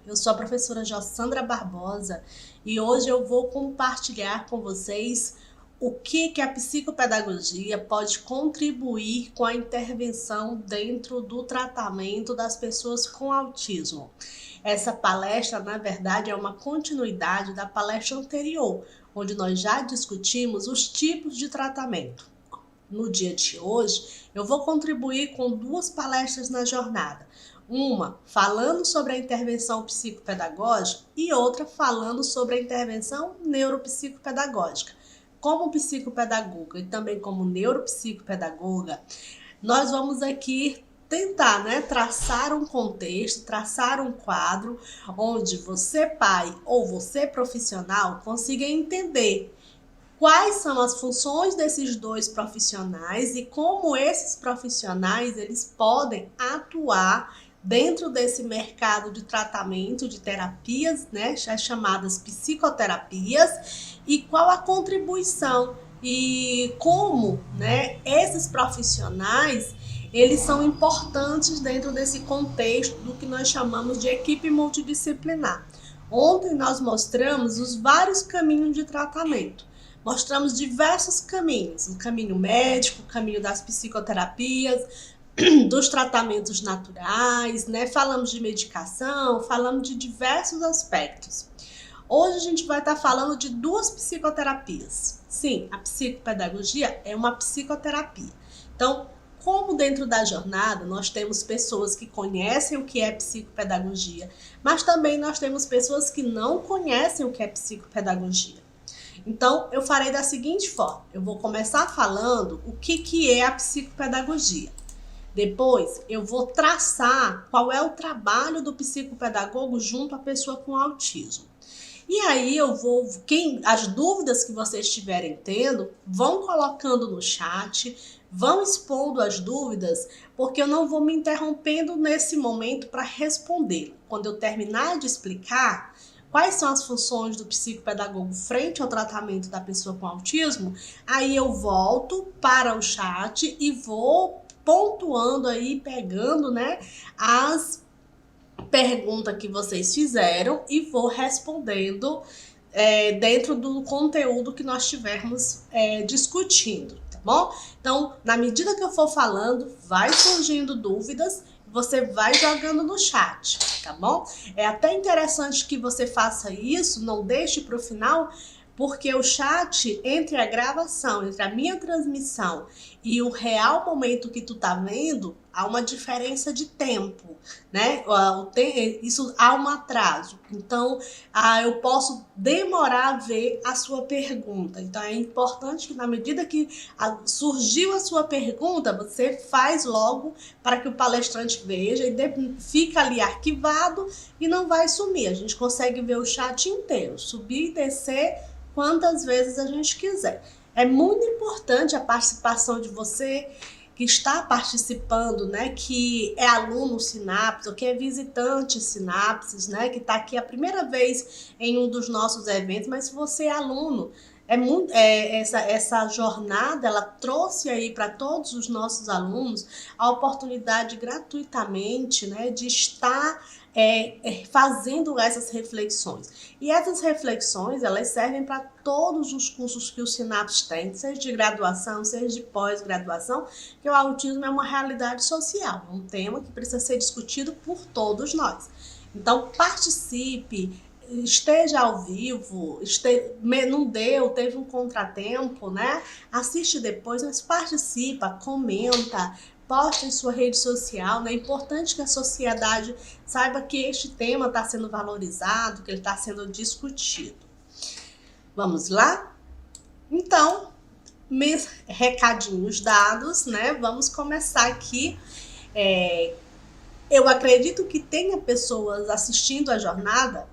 Eu sou a professora Jossandra Barbosa e hoje eu vou compartilhar com vocês o que a psicopedagogia pode contribuir com a intervenção dentro do tratamento das pessoas com autismo. Essa palestra, na verdade, é uma continuidade da palestra anterior, onde nós já discutimos os tipos de tratamento. No dia de hoje, eu vou contribuir com duas palestras na jornada. Uma falando sobre a intervenção psicopedagógica e outra falando sobre a intervenção neuropsicopedagógica. Como psicopedagoga e também como neuropsicopedagoga, nós vamos aqui tentar, traçar um contexto, traçar um quadro onde você, pai ou você, profissional, consiga entender quais são as funções desses dois profissionais e como esses profissionais eles podem atuar dentro desse mercado de tratamento de terapias, as chamadas psicoterapias, e qual a contribuição e como, esses profissionais eles são importantes dentro desse contexto do que nós chamamos de equipe multidisciplinar. Ontem nós mostramos os vários caminhos de tratamento. Mostramos diversos caminhos, o caminho médico, o caminho das psicoterapias, dos tratamentos naturais, falamos de medicação, falamos de diversos aspectos. Hoje a gente vai estar falando de duas psicoterapias. Sim, a psicopedagogia é uma psicoterapia. Então, como dentro da jornada nós temos pessoas que conhecem o que é psicopedagogia, mas também nós temos pessoas que não conhecem o que é psicopedagogia. Então, eu farei da seguinte forma, eu vou começar falando o que é a psicopedagogia. Depois, eu vou traçar qual é o trabalho do psicopedagogo junto à pessoa com autismo. E aí as dúvidas que vocês estiverem tendo, vão colocando no chat, vão expondo as dúvidas, porque eu não vou me interrompendo nesse momento para responder. Quando eu terminar de explicar quais são as funções do psicopedagogo frente ao tratamento da pessoa com autismo, aí eu volto para o chat e vou pontuando aí, pegando, as perguntas que vocês fizeram e vou respondendo dentro do conteúdo que nós estivermos discutindo, tá bom? Então, na medida que eu for falando, vai surgindo dúvidas, você vai jogando no chat, tá bom? É até interessante que você faça isso, não deixe para o final, porque o chat, entre a gravação, entre a minha transmissão e o real momento que tu tá vendo, há uma diferença de tempo, Isso há um atraso. Então, eu posso demorar a ver a sua pergunta. Então, é importante que na medida que surgiu a sua pergunta, você faz logo para que o palestrante veja e fica ali arquivado e não vai sumir. A gente consegue ver o chat inteiro, subir e descer quantas vezes a gente quiser. É muito importante a participação de você que está participando, que é aluno Sinapse, ou que é visitante Sinapses, que está aqui a primeira vez em um dos nossos eventos, mas se você é aluno, essa jornada, ela trouxe aí para todos os nossos alunos a oportunidade gratuitamente, de estar fazendo essas reflexões. E essas reflexões, elas servem para todos os cursos que o Sinapse tem, seja de graduação, seja de pós-graduação, que o autismo é uma realidade social, um tema que precisa ser discutido por todos nós. Então, participe, esteja ao vivo, não deu, teve um contratempo, assiste depois, mas participa, comenta, posta em sua rede social. É importante que a sociedade saiba que este tema está sendo valorizado, que ele está sendo discutido. Vamos lá? Então, meus recadinhos dados, vamos começar aqui. Eu acredito que tenha pessoas assistindo a jornada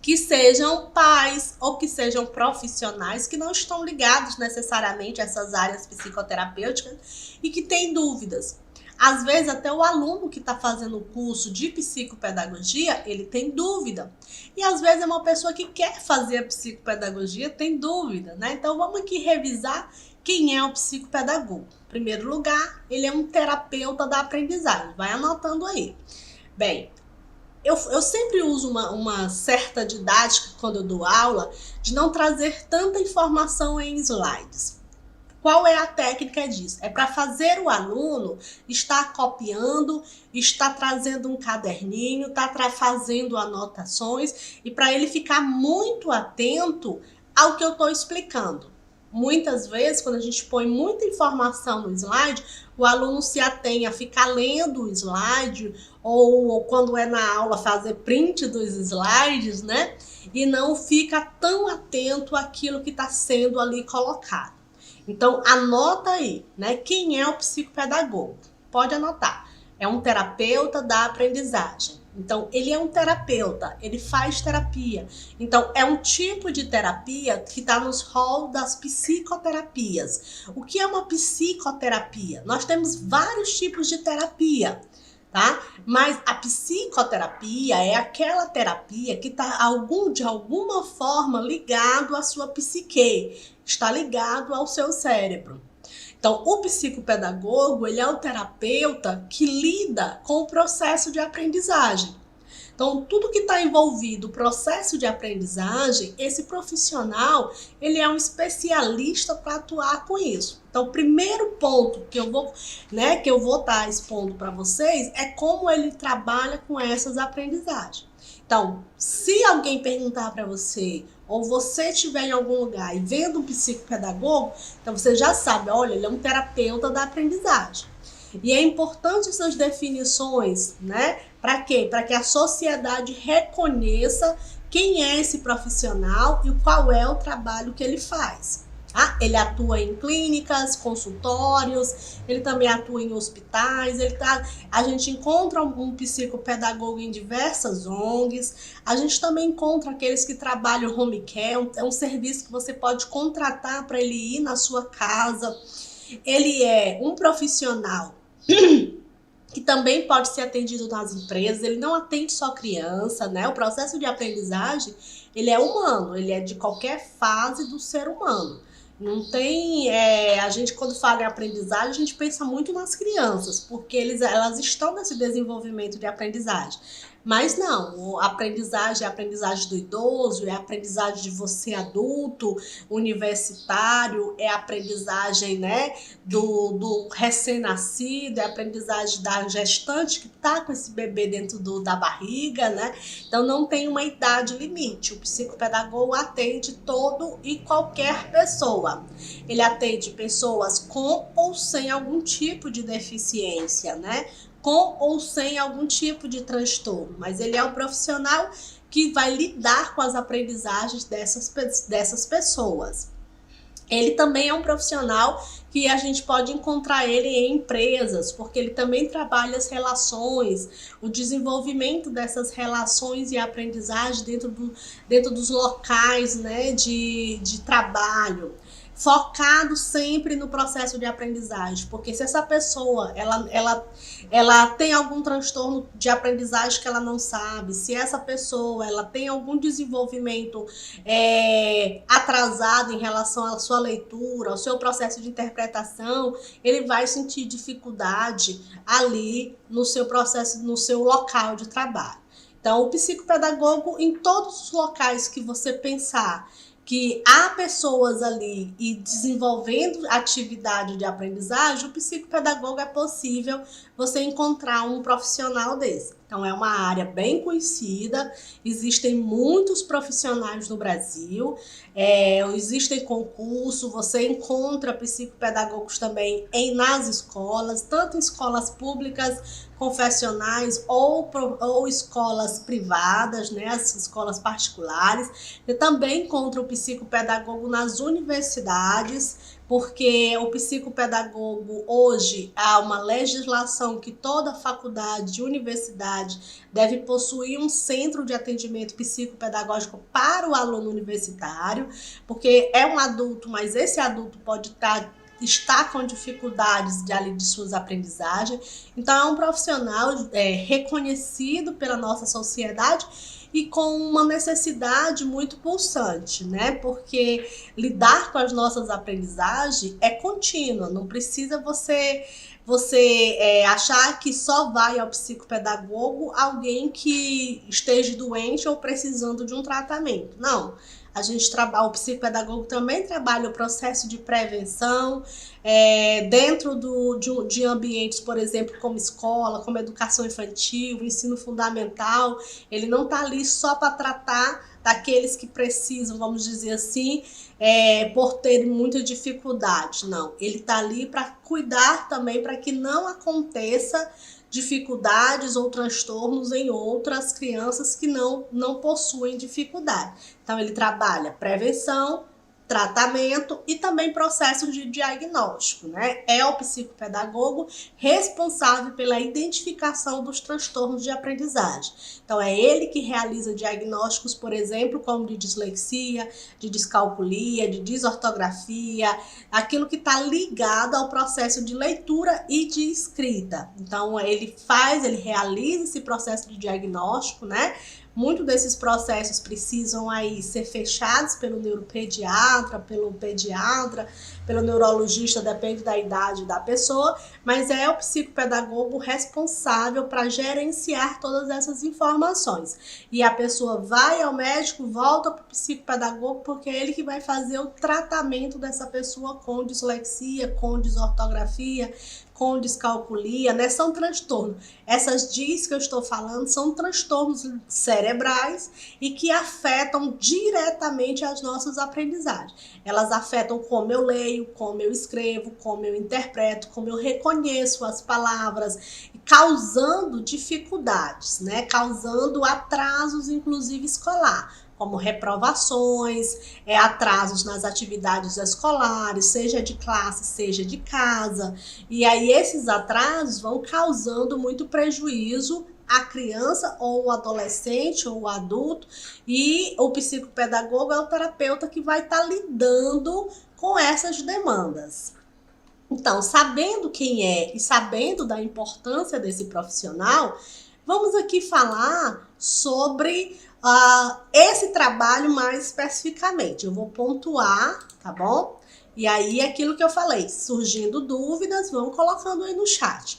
que sejam pais ou que sejam profissionais que não estão ligados necessariamente a essas áreas psicoterapêuticas e que têm dúvidas. Às vezes até o aluno que está fazendo o curso de psicopedagogia, ele tem dúvida. E às vezes é uma pessoa que quer fazer a psicopedagogia, tem dúvida, Então vamos aqui revisar quem é o psicopedagogo. Em primeiro lugar, ele é um terapeuta da aprendizagem. Vai anotando aí. Bem, eu sempre uso uma certa didática quando eu dou aula de não trazer tanta informação em slides. Qual é a técnica disso? É para fazer o aluno estar copiando, estar trazendo um caderninho, fazendo anotações e para ele ficar muito atento ao que eu estou explicando. Muitas vezes, quando a gente põe muita informação no slide, o aluno se atém a ficar lendo o slide ou quando é na aula fazer print dos slides, né? E não fica tão atento àquilo que está sendo ali colocado. Então, anota aí, né? Quem é o psicopedagogo? Pode anotar. É um terapeuta da aprendizagem. Então, ele é um terapeuta, ele faz terapia. Então, é um tipo de terapia que está nos rol das psicoterapias. O que é uma psicoterapia? Nós temos vários tipos de terapia, tá? Mas a psicoterapia é aquela terapia que está de alguma forma ligado à sua psique, está ligado ao seu cérebro. Então, o psicopedagogo, ele é o terapeuta que lida com o processo de aprendizagem. Então, tudo que está envolvido no processo de aprendizagem, esse profissional, ele é um especialista para atuar com isso. Então, o primeiro ponto que eu vou estar expondo para vocês é como ele trabalha com essas aprendizagens. Então, se alguém perguntar para você, ou você estiver em algum lugar e vendo um psicopedagogo, então você já sabe, olha, ele é um terapeuta da aprendizagem. E é importante essas definições, né? Para quê? Para que a sociedade reconheça quem é esse profissional e qual é o trabalho que ele faz. Ah, ele atua em clínicas, consultórios, ele também atua em hospitais, a gente encontra um psicopedagogo em diversas ONGs, a gente também encontra aqueles que trabalham home care, é um serviço que você pode contratar para ele ir na sua casa. Ele é um profissional que também pode ser atendido nas empresas, ele não atende só criança, né? O processo de aprendizagem, ele é humano, ele é de qualquer fase do ser humano. Não tem, a gente quando fala em aprendizagem, a gente pensa muito nas crianças, porque elas estão nesse desenvolvimento de aprendizagem. Mas não, a aprendizagem é a aprendizagem do idoso, é a aprendizagem de você adulto, universitário, é a aprendizagem, né, do recém-nascido, é a aprendizagem da gestante que está com esse bebê dentro da barriga, né? Então não tem uma idade limite. O psicopedagogo atende todo e qualquer pessoa. Ele atende pessoas com ou sem algum tipo de deficiência, né? Com ou sem algum tipo de transtorno, mas ele é um profissional que vai lidar com as aprendizagens dessas pessoas. Ele também é um profissional que a gente pode encontrar ele em empresas, porque ele também trabalha as relações, o desenvolvimento dessas relações e aprendizagem dentro dos locais, né, de trabalho, focado sempre no processo de aprendizagem, porque se essa pessoa ela tem algum transtorno de aprendizagem que ela não sabe, se essa pessoa ela tem algum desenvolvimento atrasado em relação à sua leitura, ao seu processo de interpretação, ele vai sentir dificuldade ali no seu processo, no seu local de trabalho. Então, o psicopedagogo, em todos os locais que você pensar que há pessoas ali e desenvolvendo atividade de aprendizagem, o psicopedagogo é possível você encontrar um profissional desse. Então, é uma área bem conhecida, existem muitos profissionais no Brasil, existem concursos, você encontra psicopedagogos também nas escolas, tanto em escolas públicas, confessionais ou escolas privadas, né, as escolas particulares. Você também encontra o psicopedagogo nas universidades, porque o psicopedagogo hoje há uma legislação que toda faculdade e universidade deve possuir um centro de atendimento psicopedagógico para o aluno universitário, porque é um adulto, mas esse adulto pode está com dificuldades de suas aprendizagens. Então é um profissional reconhecido pela nossa sociedade e com uma necessidade muito pulsante, né? Porque lidar com as nossas aprendizagens é contínua, não precisa você você achar que só vai ao psicopedagogo alguém que esteja doente ou precisando de um tratamento. Não. A gente trabalha, o psicopedagogo também trabalha o processo de prevenção dentro de ambientes, por exemplo, como escola, como educação infantil, ensino fundamental. Ele não está ali só para tratar daqueles que precisam, vamos dizer assim, por terem muita dificuldade. Não, ele está ali para cuidar também para que não aconteça dificuldades ou transtornos em outras crianças que não possuem dificuldade. Então, ele trabalha prevenção, tratamento e também processo de diagnóstico, né? É o psicopedagogo responsável pela identificação dos transtornos de aprendizagem. Então, é ele que realiza diagnósticos, por exemplo, como de dislexia, de descalculia, de desortografia, aquilo que está ligado ao processo de leitura e de escrita. Então, ele realiza esse processo de diagnóstico, né? Muitos desses processos precisam aí ser fechados pelo neuropediatra, pelo pediatra, pelo neurologista, depende da idade da pessoa, mas é o psicopedagogo responsável para gerenciar todas essas informações. E a pessoa vai ao médico, volta para o psicopedagogo, porque é ele que vai fazer o tratamento dessa pessoa com dislexia, com desortografia, com descalculia, né? São transtornos. Essas DIS que eu estou falando são transtornos cerebrais e que afetam diretamente as nossas aprendizagens. Elas afetam como eu leio, como eu escrevo, como eu interpreto, como eu reconheço as palavras, causando dificuldades, né? Causando atrasos, inclusive escolar, como reprovações, atrasos nas atividades escolares, seja de classe, seja de casa. E aí esses atrasos vão causando muito prejuízo à criança ou o adolescente ou o adulto, e o psicopedagogo é o terapeuta que vai estar lidando com essas demandas. Então, sabendo quem é e sabendo da importância desse profissional, vamos aqui falar sobre esse trabalho mais especificamente. Eu vou pontuar, tá bom? E aí, aquilo que eu falei, surgindo dúvidas, vão colocando aí no chat.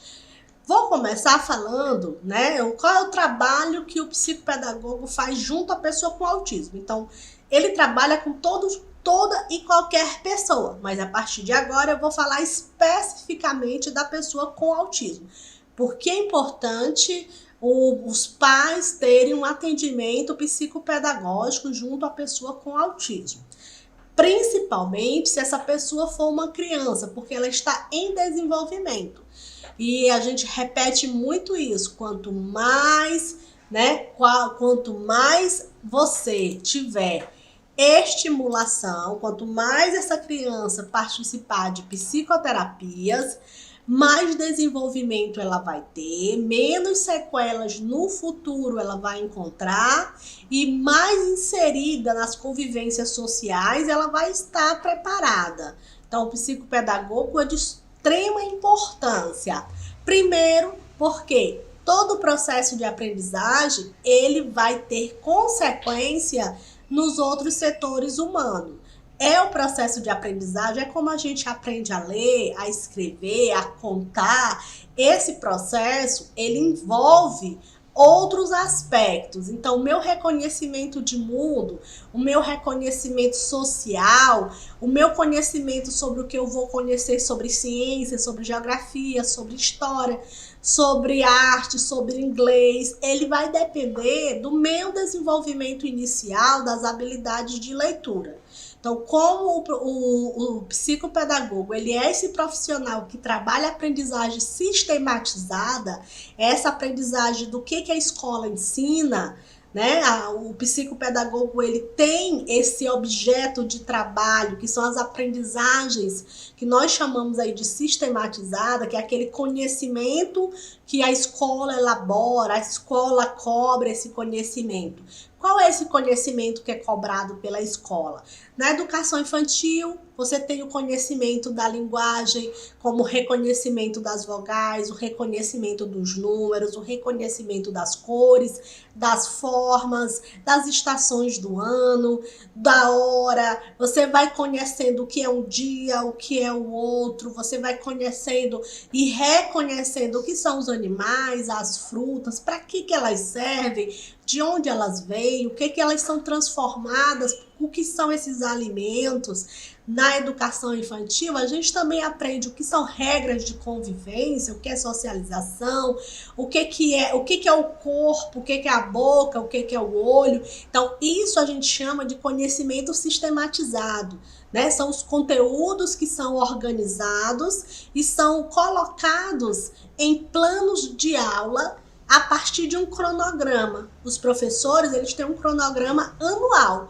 Vou começar falando, né, qual é o trabalho que o psicopedagogo faz junto à pessoa com autismo. Então, ele trabalha com toda e qualquer pessoa, mas a partir de agora eu vou falar especificamente da pessoa com autismo. Porque é importante os pais terem um atendimento psicopedagógico junto à pessoa com autismo. Principalmente se essa pessoa for uma criança, porque ela está em desenvolvimento. E a gente repete muito isso, quanto mais você tiver estimulação, quanto mais essa criança participar de psicoterapias, mais desenvolvimento ela vai ter, menos sequelas no futuro ela vai encontrar e mais inserida nas convivências sociais ela vai estar preparada. Então, o psicopedagogo é de extrema importância. Primeiro, porque todo o processo de aprendizagem ele vai ter consequência nos outros setores humanos. O processo de aprendizagem, é como a gente aprende a ler, a escrever, a contar. Esse processo, ele envolve outros aspectos. Então, o meu reconhecimento de mundo, o meu reconhecimento social, o meu conhecimento sobre o que eu vou conhecer sobre ciência, sobre geografia, sobre história, sobre arte, sobre inglês, ele vai depender do meu desenvolvimento inicial das habilidades de leitura. Então, como o psicopedagogo, ele é esse profissional que trabalha a aprendizagem sistematizada, essa aprendizagem do que a escola ensina, né? O psicopedagogo, ele tem esse objeto de trabalho, que são as aprendizagens que nós chamamos aí de sistematizada, que é aquele conhecimento que a escola elabora, a escola cobra esse conhecimento. Qual é esse conhecimento que é cobrado pela escola? Na educação infantil, você tem o conhecimento da linguagem, como o reconhecimento das vogais, o reconhecimento dos números, o reconhecimento das cores, das formas, das estações do ano, da hora. Você vai conhecendo o que é um dia, o que é o outro, você vai conhecendo e reconhecendo o que são os animais, as frutas, para que elas servem, de onde elas vêm, o que elas são transformadas, o que são esses alimentos. Na educação infantil, a gente também aprende o que são regras de convivência, o que é socialização, o que é o corpo, o que é a boca, o que é o olho. Então, isso a gente chama de conhecimento sistematizado, né? São os conteúdos que são organizados e são colocados em planos de aula a partir de um cronograma. Os professores, eles têm um cronograma anual.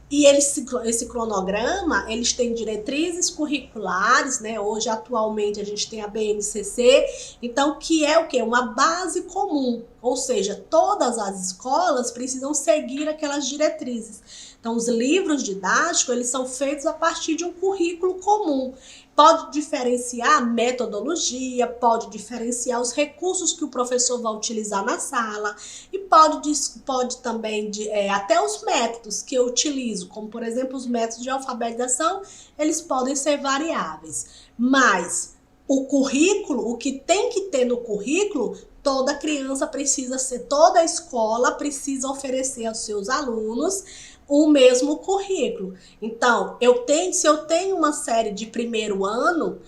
E esse cronograma, eles têm diretrizes curriculares, né? Hoje, atualmente, a gente tem a BNCC, então, que é o quê? Uma base comum, ou seja, todas as escolas precisam seguir aquelas diretrizes. Então, os livros didáticos, eles são feitos a partir de um currículo comum. Pode diferenciar a metodologia, pode diferenciar os recursos que o professor vai utilizar na sala e pode também, até os métodos que eu utilizo, como por exemplo os métodos de alfabetização, eles podem ser variáveis. Mas o currículo, o que tem que ter no currículo, toda criança precisa ser, toda escola precisa oferecer aos seus alunos o mesmo currículo. Então, se eu tenho uma série de primeiro ano,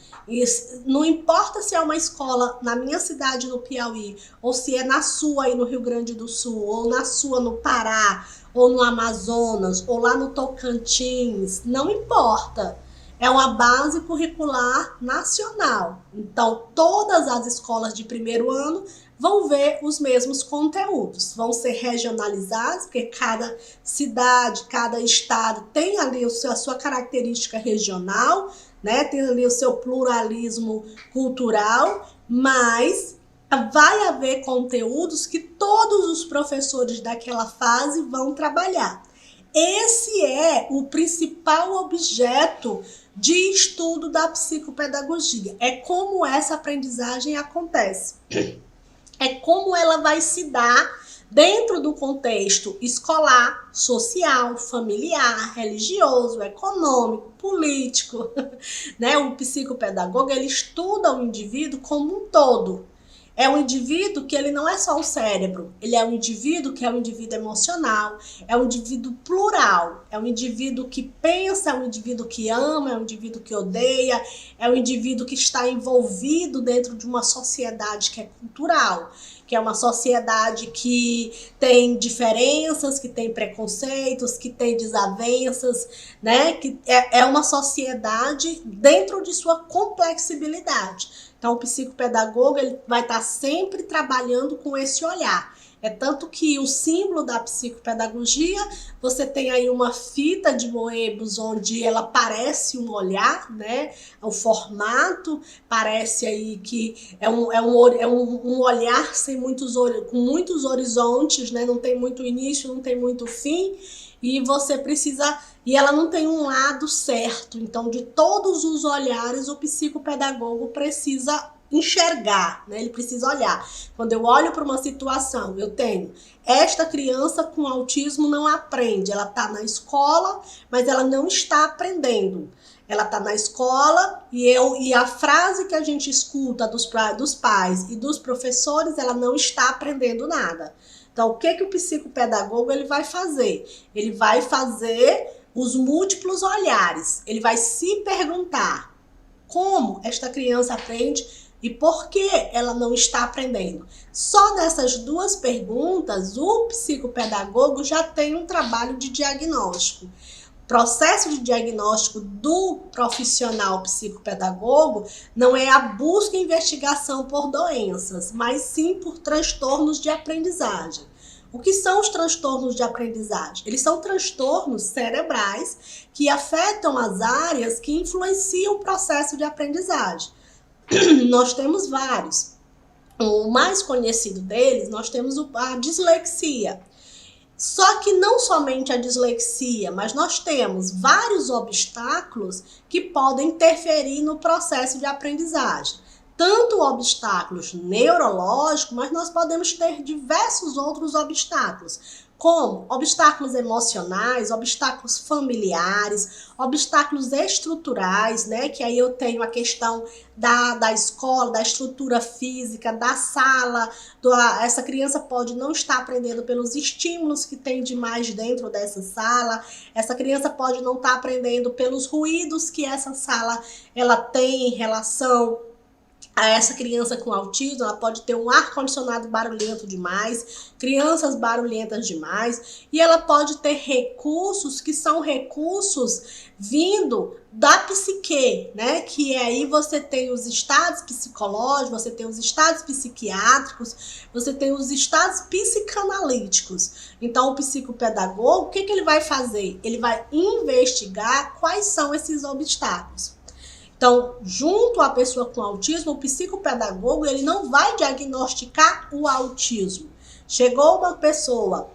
não importa se é uma escola na minha cidade no Piauí, ou se é na sua aí no Rio Grande do Sul, ou na sua no Pará, ou no Amazonas, ou lá no Tocantins, não importa. É uma base curricular nacional. Então, todas as escolas de primeiro ano vão ver os mesmos conteúdos. Vão ser regionalizados, porque cada cidade, cada estado tem ali a sua característica regional, né? Tem ali o seu pluralismo cultural, mas vai haver conteúdos que todos os professores daquela fase vão trabalhar. Esse é o principal objeto de estudo da psicopedagogia. É como essa aprendizagem acontece. É como ela vai se dar dentro do contexto escolar, social, familiar, religioso, econômico, político, né? O psicopedagogo, ele estuda o indivíduo como um todo. É um indivíduo que ele não é só o cérebro, ele é um indivíduo que é um indivíduo emocional, é um indivíduo plural, é um indivíduo que pensa, é um indivíduo que ama, é um indivíduo que odeia, é um indivíduo que está envolvido dentro de uma sociedade que é cultural, que é uma sociedade que tem diferenças, que tem preconceitos, que tem desavenças, né? Que é uma sociedade dentro de sua complexibilidade. Então, o psicopedagogo, ele vai estar sempre trabalhando com esse olhar. É tanto que o símbolo da psicopedagogia, você tem aí uma fita de Moebius onde ela parece um olhar, né? O formato parece aí que é um olhar com muitos horizontes, né? Não tem muito início, não tem muito fim. E você precisa... E ela não tem um lado certo. Então, de todos os olhares, o psicopedagogo precisa enxergar, né? Ele precisa olhar. Quando eu olho para uma situação, eu tenho esta criança com autismo não aprende. Ela está na escola, mas ela não está aprendendo. Ela está na escola e a frase que a gente escuta dos pais e dos professores, ela não está aprendendo nada. Então, o que o psicopedagogo ele vai fazer? Ele vai fazer os múltiplos olhares. Ele vai se perguntar como esta criança aprende e por que ela não está aprendendo. Só nessas duas perguntas, o psicopedagogo já tem um trabalho de diagnóstico. O processo de diagnóstico do profissional psicopedagogo não é a busca e investigação por doenças, mas sim por transtornos de aprendizagem. O que são os transtornos de aprendizagem? Eles são transtornos cerebrais que afetam as áreas que influenciam o processo de aprendizagem. Nós temos vários. O mais conhecido deles, nós temos a dislexia. Só que não somente a dislexia, mas nós temos vários obstáculos que podem interferir no processo de aprendizagem. Tanto obstáculos neurológicos, mas nós podemos ter diversos outros obstáculos, como obstáculos emocionais, obstáculos familiares, obstáculos estruturais, né? Que aí eu tenho a questão da escola, da estrutura física, da sala. Essa criança pode não estar aprendendo pelos estímulos que tem demais dentro dessa sala. Essa criança pode não estar aprendendo pelos ruídos que essa sala ela tem em relação a essa criança com autismo. Ela pode ter um ar-condicionado barulhento demais, crianças barulhentas demais, e ela pode ter recursos que são recursos vindo da psique, né? Que aí você tem os estados psicológicos, você tem os estados psiquiátricos, você tem os estados psicanalíticos. Então, o psicopedagogo, o que ele vai fazer? Ele vai investigar quais são esses obstáculos. Então, junto à pessoa com autismo, o psicopedagogo ele não vai diagnosticar o autismo. Chegou uma pessoa,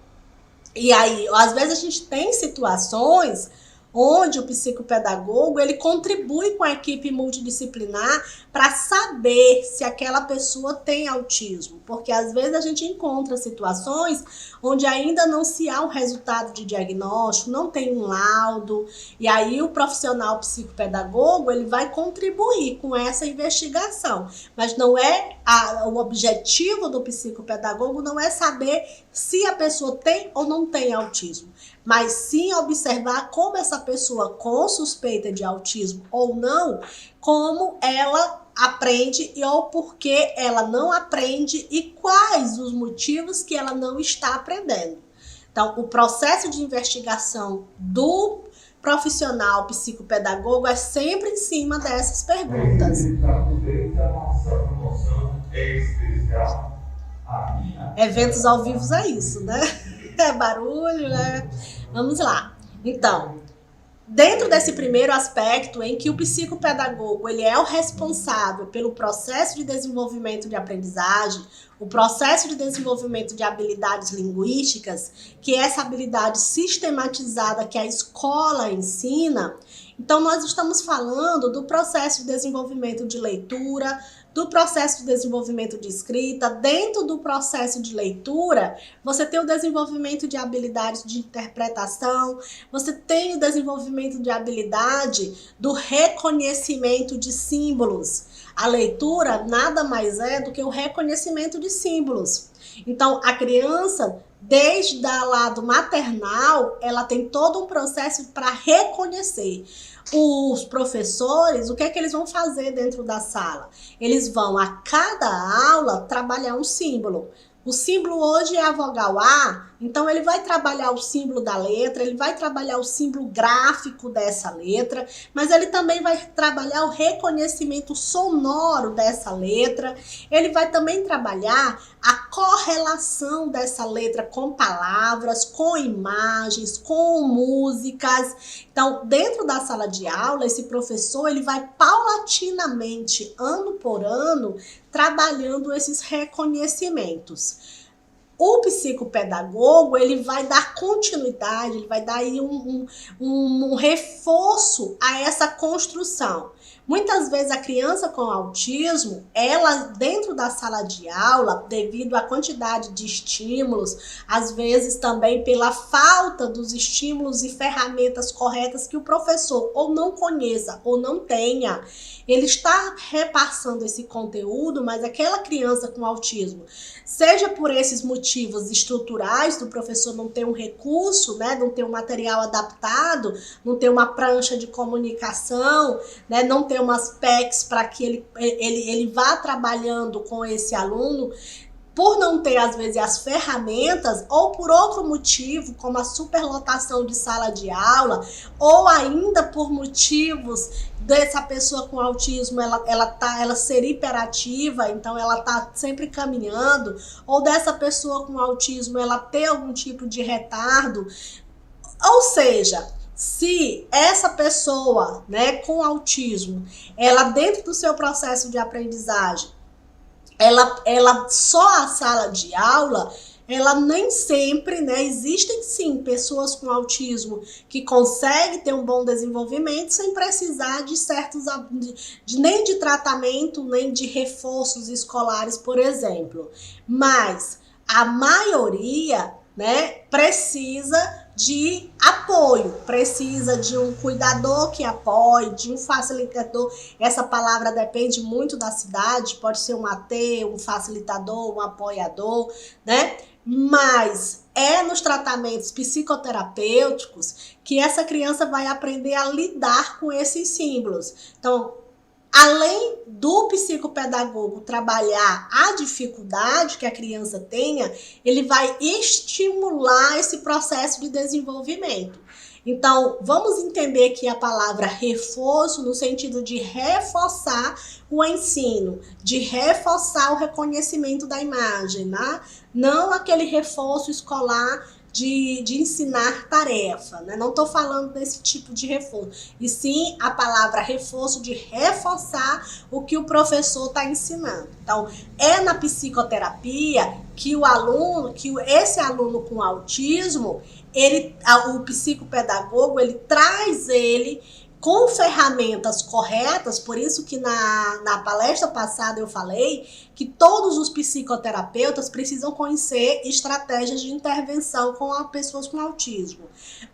e aí, às vezes a gente tem situações onde o psicopedagogo ele contribui com a equipe multidisciplinar para saber se aquela pessoa tem autismo, porque às vezes a gente encontra situações onde ainda não se há um resultado de diagnóstico, não tem um laudo, e aí o profissional psicopedagogo ele vai contribuir com essa investigação, mas não é o objetivo do psicopedagogo não é saber se a pessoa tem ou não tem autismo, mas sim observar como essa pessoa com suspeita de autismo ou não, como ela aprende ou por que ela não aprende e quais os motivos que ela não está aprendendo. Então, o processo de investigação do profissional psicopedagogo é sempre em cima dessas perguntas. Eventos ao vivo é isso, né? É barulho, né? Vamos lá. Então, dentro desse primeiro aspecto em que o psicopedagogo ele é o responsável pelo processo de desenvolvimento de aprendizagem, o processo de desenvolvimento de habilidades linguísticas, que é essa habilidade sistematizada que a escola ensina, então nós estamos falando do processo de desenvolvimento de leitura, do processo de desenvolvimento de escrita. Dentro do processo de leitura, você tem o desenvolvimento de habilidades de interpretação, você tem o desenvolvimento de habilidade do reconhecimento de símbolos. A leitura nada mais é do que o reconhecimento de símbolos. Então, a criança, desde o lado maternal, ela tem todo um processo para reconhecer. Os professores, o que é que eles vão fazer dentro da sala? Eles vão, a cada aula, trabalhar um símbolo. O símbolo hoje é a vogal A, então ele vai trabalhar o símbolo da letra, ele vai trabalhar o símbolo gráfico dessa letra, mas ele também vai trabalhar o reconhecimento sonoro dessa letra, ele vai também trabalhar a correlação dessa letra com palavras, com imagens, com músicas. Então, dentro da sala de aula, esse professor ele vai paulatinamente, ano por ano, trabalhando esses reconhecimentos. O psicopedagogo, ele vai dar continuidade, ele vai dar aí um reforço a essa construção. Muitas vezes a criança com autismo, ela dentro da sala de aula, devido à quantidade de estímulos, às vezes também pela falta dos estímulos e ferramentas corretas que o professor ou não conheça ou não tenha, ele está repassando esse conteúdo, mas aquela criança com autismo, seja por esses motivos estruturais do professor não ter um recurso, né, não ter um material adaptado, não ter uma prancha de comunicação, né, não ter umas PECs para que ele vá trabalhando com esse aluno, por não ter, às vezes, as ferramentas, ou por outro motivo, como a superlotação de sala de aula, ou ainda por motivos dessa pessoa com autismo, ela ser hiperativa, então ela tá sempre caminhando, ou dessa pessoa com autismo, ela ter algum tipo de retardo. Ou seja, se essa pessoa, né, com autismo, ela dentro do seu processo de aprendizagem, ela só a sala de aula, ela nem sempre, né, existem sim pessoas com autismo que conseguem ter um bom desenvolvimento sem precisar de certos, nem de tratamento, nem de reforços escolares, por exemplo. Mas a maioria, né, precisa de apoio, precisa de um cuidador que apoie, de um facilitador. Essa palavra depende muito da cidade, pode ser um AT, um facilitador, um apoiador, né? Mas é nos tratamentos psicoterapêuticos que essa criança vai aprender a lidar com esses símbolos. Então, além do psicopedagogo trabalhar a dificuldade que a criança tenha, ele vai estimular esse processo de desenvolvimento. Então, vamos entender que a palavra reforço no sentido de reforçar o ensino, de reforçar o reconhecimento da imagem, né? Não aquele reforço escolar de ensinar tarefa, né? Não estou falando desse tipo de reforço, e sim a palavra reforço de reforçar o que o professor está ensinando. Então, é na psicoterapia que esse aluno com autismo, o psicopedagogo, ele traz ele com ferramentas corretas. Por isso que na palestra passada eu falei que todos os psicoterapeutas precisam conhecer estratégias de intervenção com as pessoas com autismo,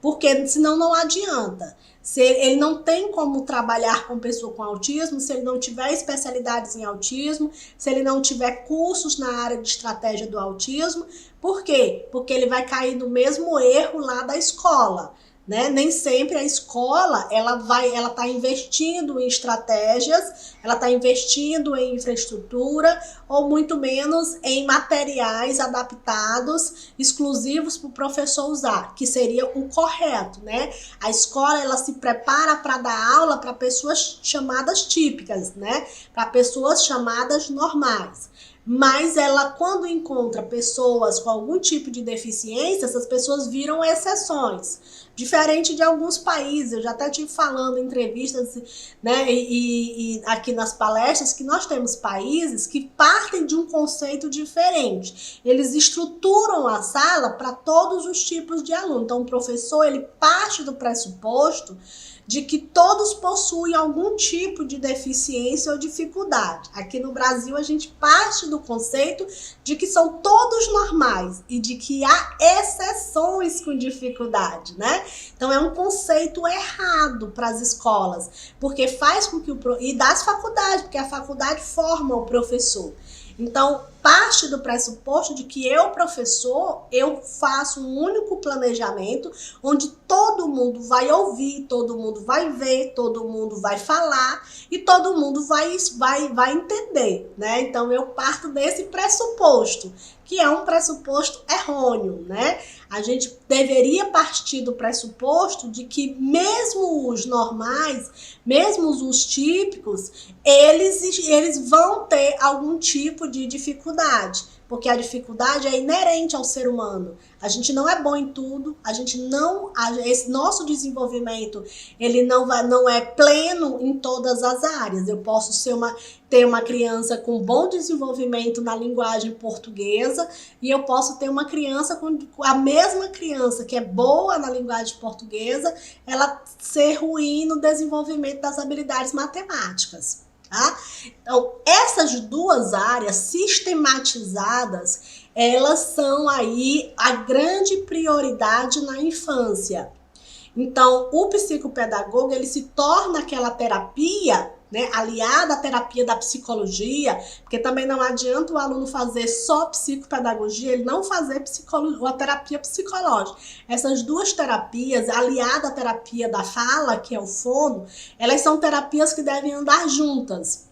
porque senão não adianta. Se ele não tem como trabalhar com pessoa com autismo, se ele não tiver especialidades em autismo, se ele não tiver cursos na área de estratégia do autismo. Por quê? Porque ele vai cair no mesmo erro lá da escola. Né? Nem sempre a escola ela está investindo em estratégias, ela está investindo em infraestrutura, ou muito menos em materiais adaptados, exclusivos para o professor usar, que seria o correto, né? A escola ela se prepara para dar aula para pessoas chamadas típicas, né? Para pessoas chamadas normais. Mas ela, quando encontra pessoas com algum tipo de deficiência, essas pessoas viram exceções. Diferente de alguns países, eu já até estive falando em entrevistas, né, e aqui nas palestras, que nós temos países que partem de um conceito diferente. Eles estruturam a sala para todos os tipos de aluno. Então, o professor, ele parte do pressuposto de que todos possuem algum tipo de deficiência ou dificuldade. Aqui no Brasil, a gente parte do conceito de que são todos normais e de que há exceções com dificuldade, né? Então, é um conceito errado para as escolas, porque faz com que e das faculdades, porque a faculdade forma o professor. Então, parte do pressuposto de que eu, professor, eu faço um único planejamento onde todo mundo vai ouvir, todo mundo vai ver, todo mundo vai falar e todo mundo vai entender, né? Então, eu parto desse pressuposto, que é um pressuposto errôneo, né? A gente deveria partir do pressuposto de que mesmo os normais, mesmo os típicos, eles vão ter algum tipo de dificuldade, porque a dificuldade é inerente ao ser humano. A gente não é bom em tudo, esse nosso desenvolvimento, ele não é pleno em todas as áreas. Eu posso ter uma criança com bom desenvolvimento na linguagem portuguesa e eu posso ter uma criança com a mesma criança que é boa na linguagem portuguesa, ela ser ruim no desenvolvimento das habilidades matemáticas. Tá? Então, essas duas áreas sistematizadas, elas são aí a grande prioridade na infância. Então, o psicopedagogo, ele se torna aquela terapia, né, aliada à terapia da psicologia, porque também não adianta o aluno fazer só psicopedagogia, ele não fazer a terapia psicológica. Essas duas terapias, aliada à terapia da fala, que é o fono, elas são terapias que devem andar juntas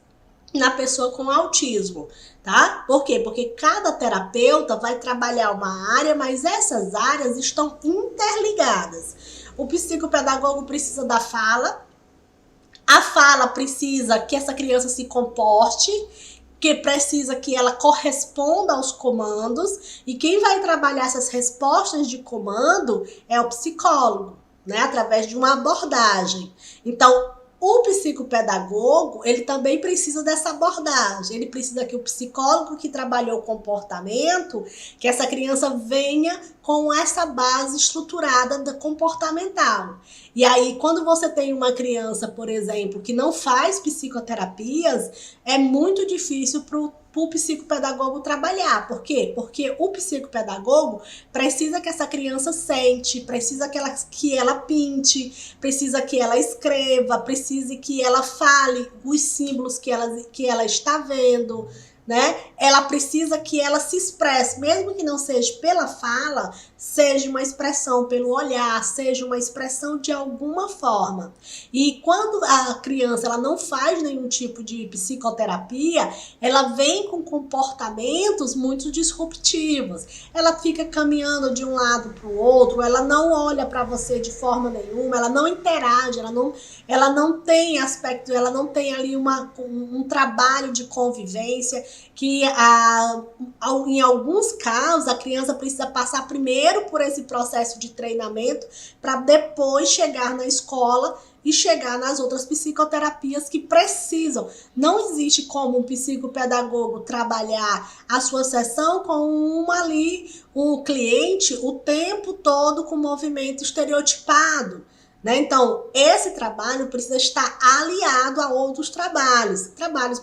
na pessoa com autismo, tá? Por quê? Porque cada terapeuta vai trabalhar uma área, mas essas áreas estão interligadas. O psicopedagogo precisa da fala, a fala precisa que essa criança se comporte, que precisa que ela corresponda aos comandos, e quem vai trabalhar essas respostas de comando é o psicólogo, né? Através de uma abordagem. Então, o psicopedagogo, ele também precisa dessa abordagem. Ele precisa que o psicólogo que trabalhou o comportamento, que essa criança venha com essa base estruturada da comportamental. E aí, quando você tem uma criança, por exemplo, que não faz psicoterapias, é muito difícil para o psicopedagogo trabalhar. Por quê? Porque o psicopedagogo precisa que essa criança sente, precisa que ela pinte, precisa que ela escreva, precisa que ela fale os símbolos que ela está vendo, né? Ela precisa que ela se expresse, mesmo que não seja pela fala, seja uma expressão pelo olhar, seja uma expressão de alguma forma. E quando a criança ela não faz nenhum tipo de psicoterapia, ela vem com comportamentos muito disruptivos. Ela fica caminhando de um lado para o outro, ela não olha para você de forma nenhuma, ela não interage, ela não tem aspecto, ela não tem ali um trabalho de convivência, que em alguns casos a criança precisa passar primeiro por esse processo de treinamento para depois chegar na escola e chegar nas outras psicoterapias que precisam. Não existe como um psicopedagogo trabalhar a sua sessão com um cliente o tempo todo com movimento estereotipado. Né? Então, esse trabalho precisa estar aliado a outros trabalhos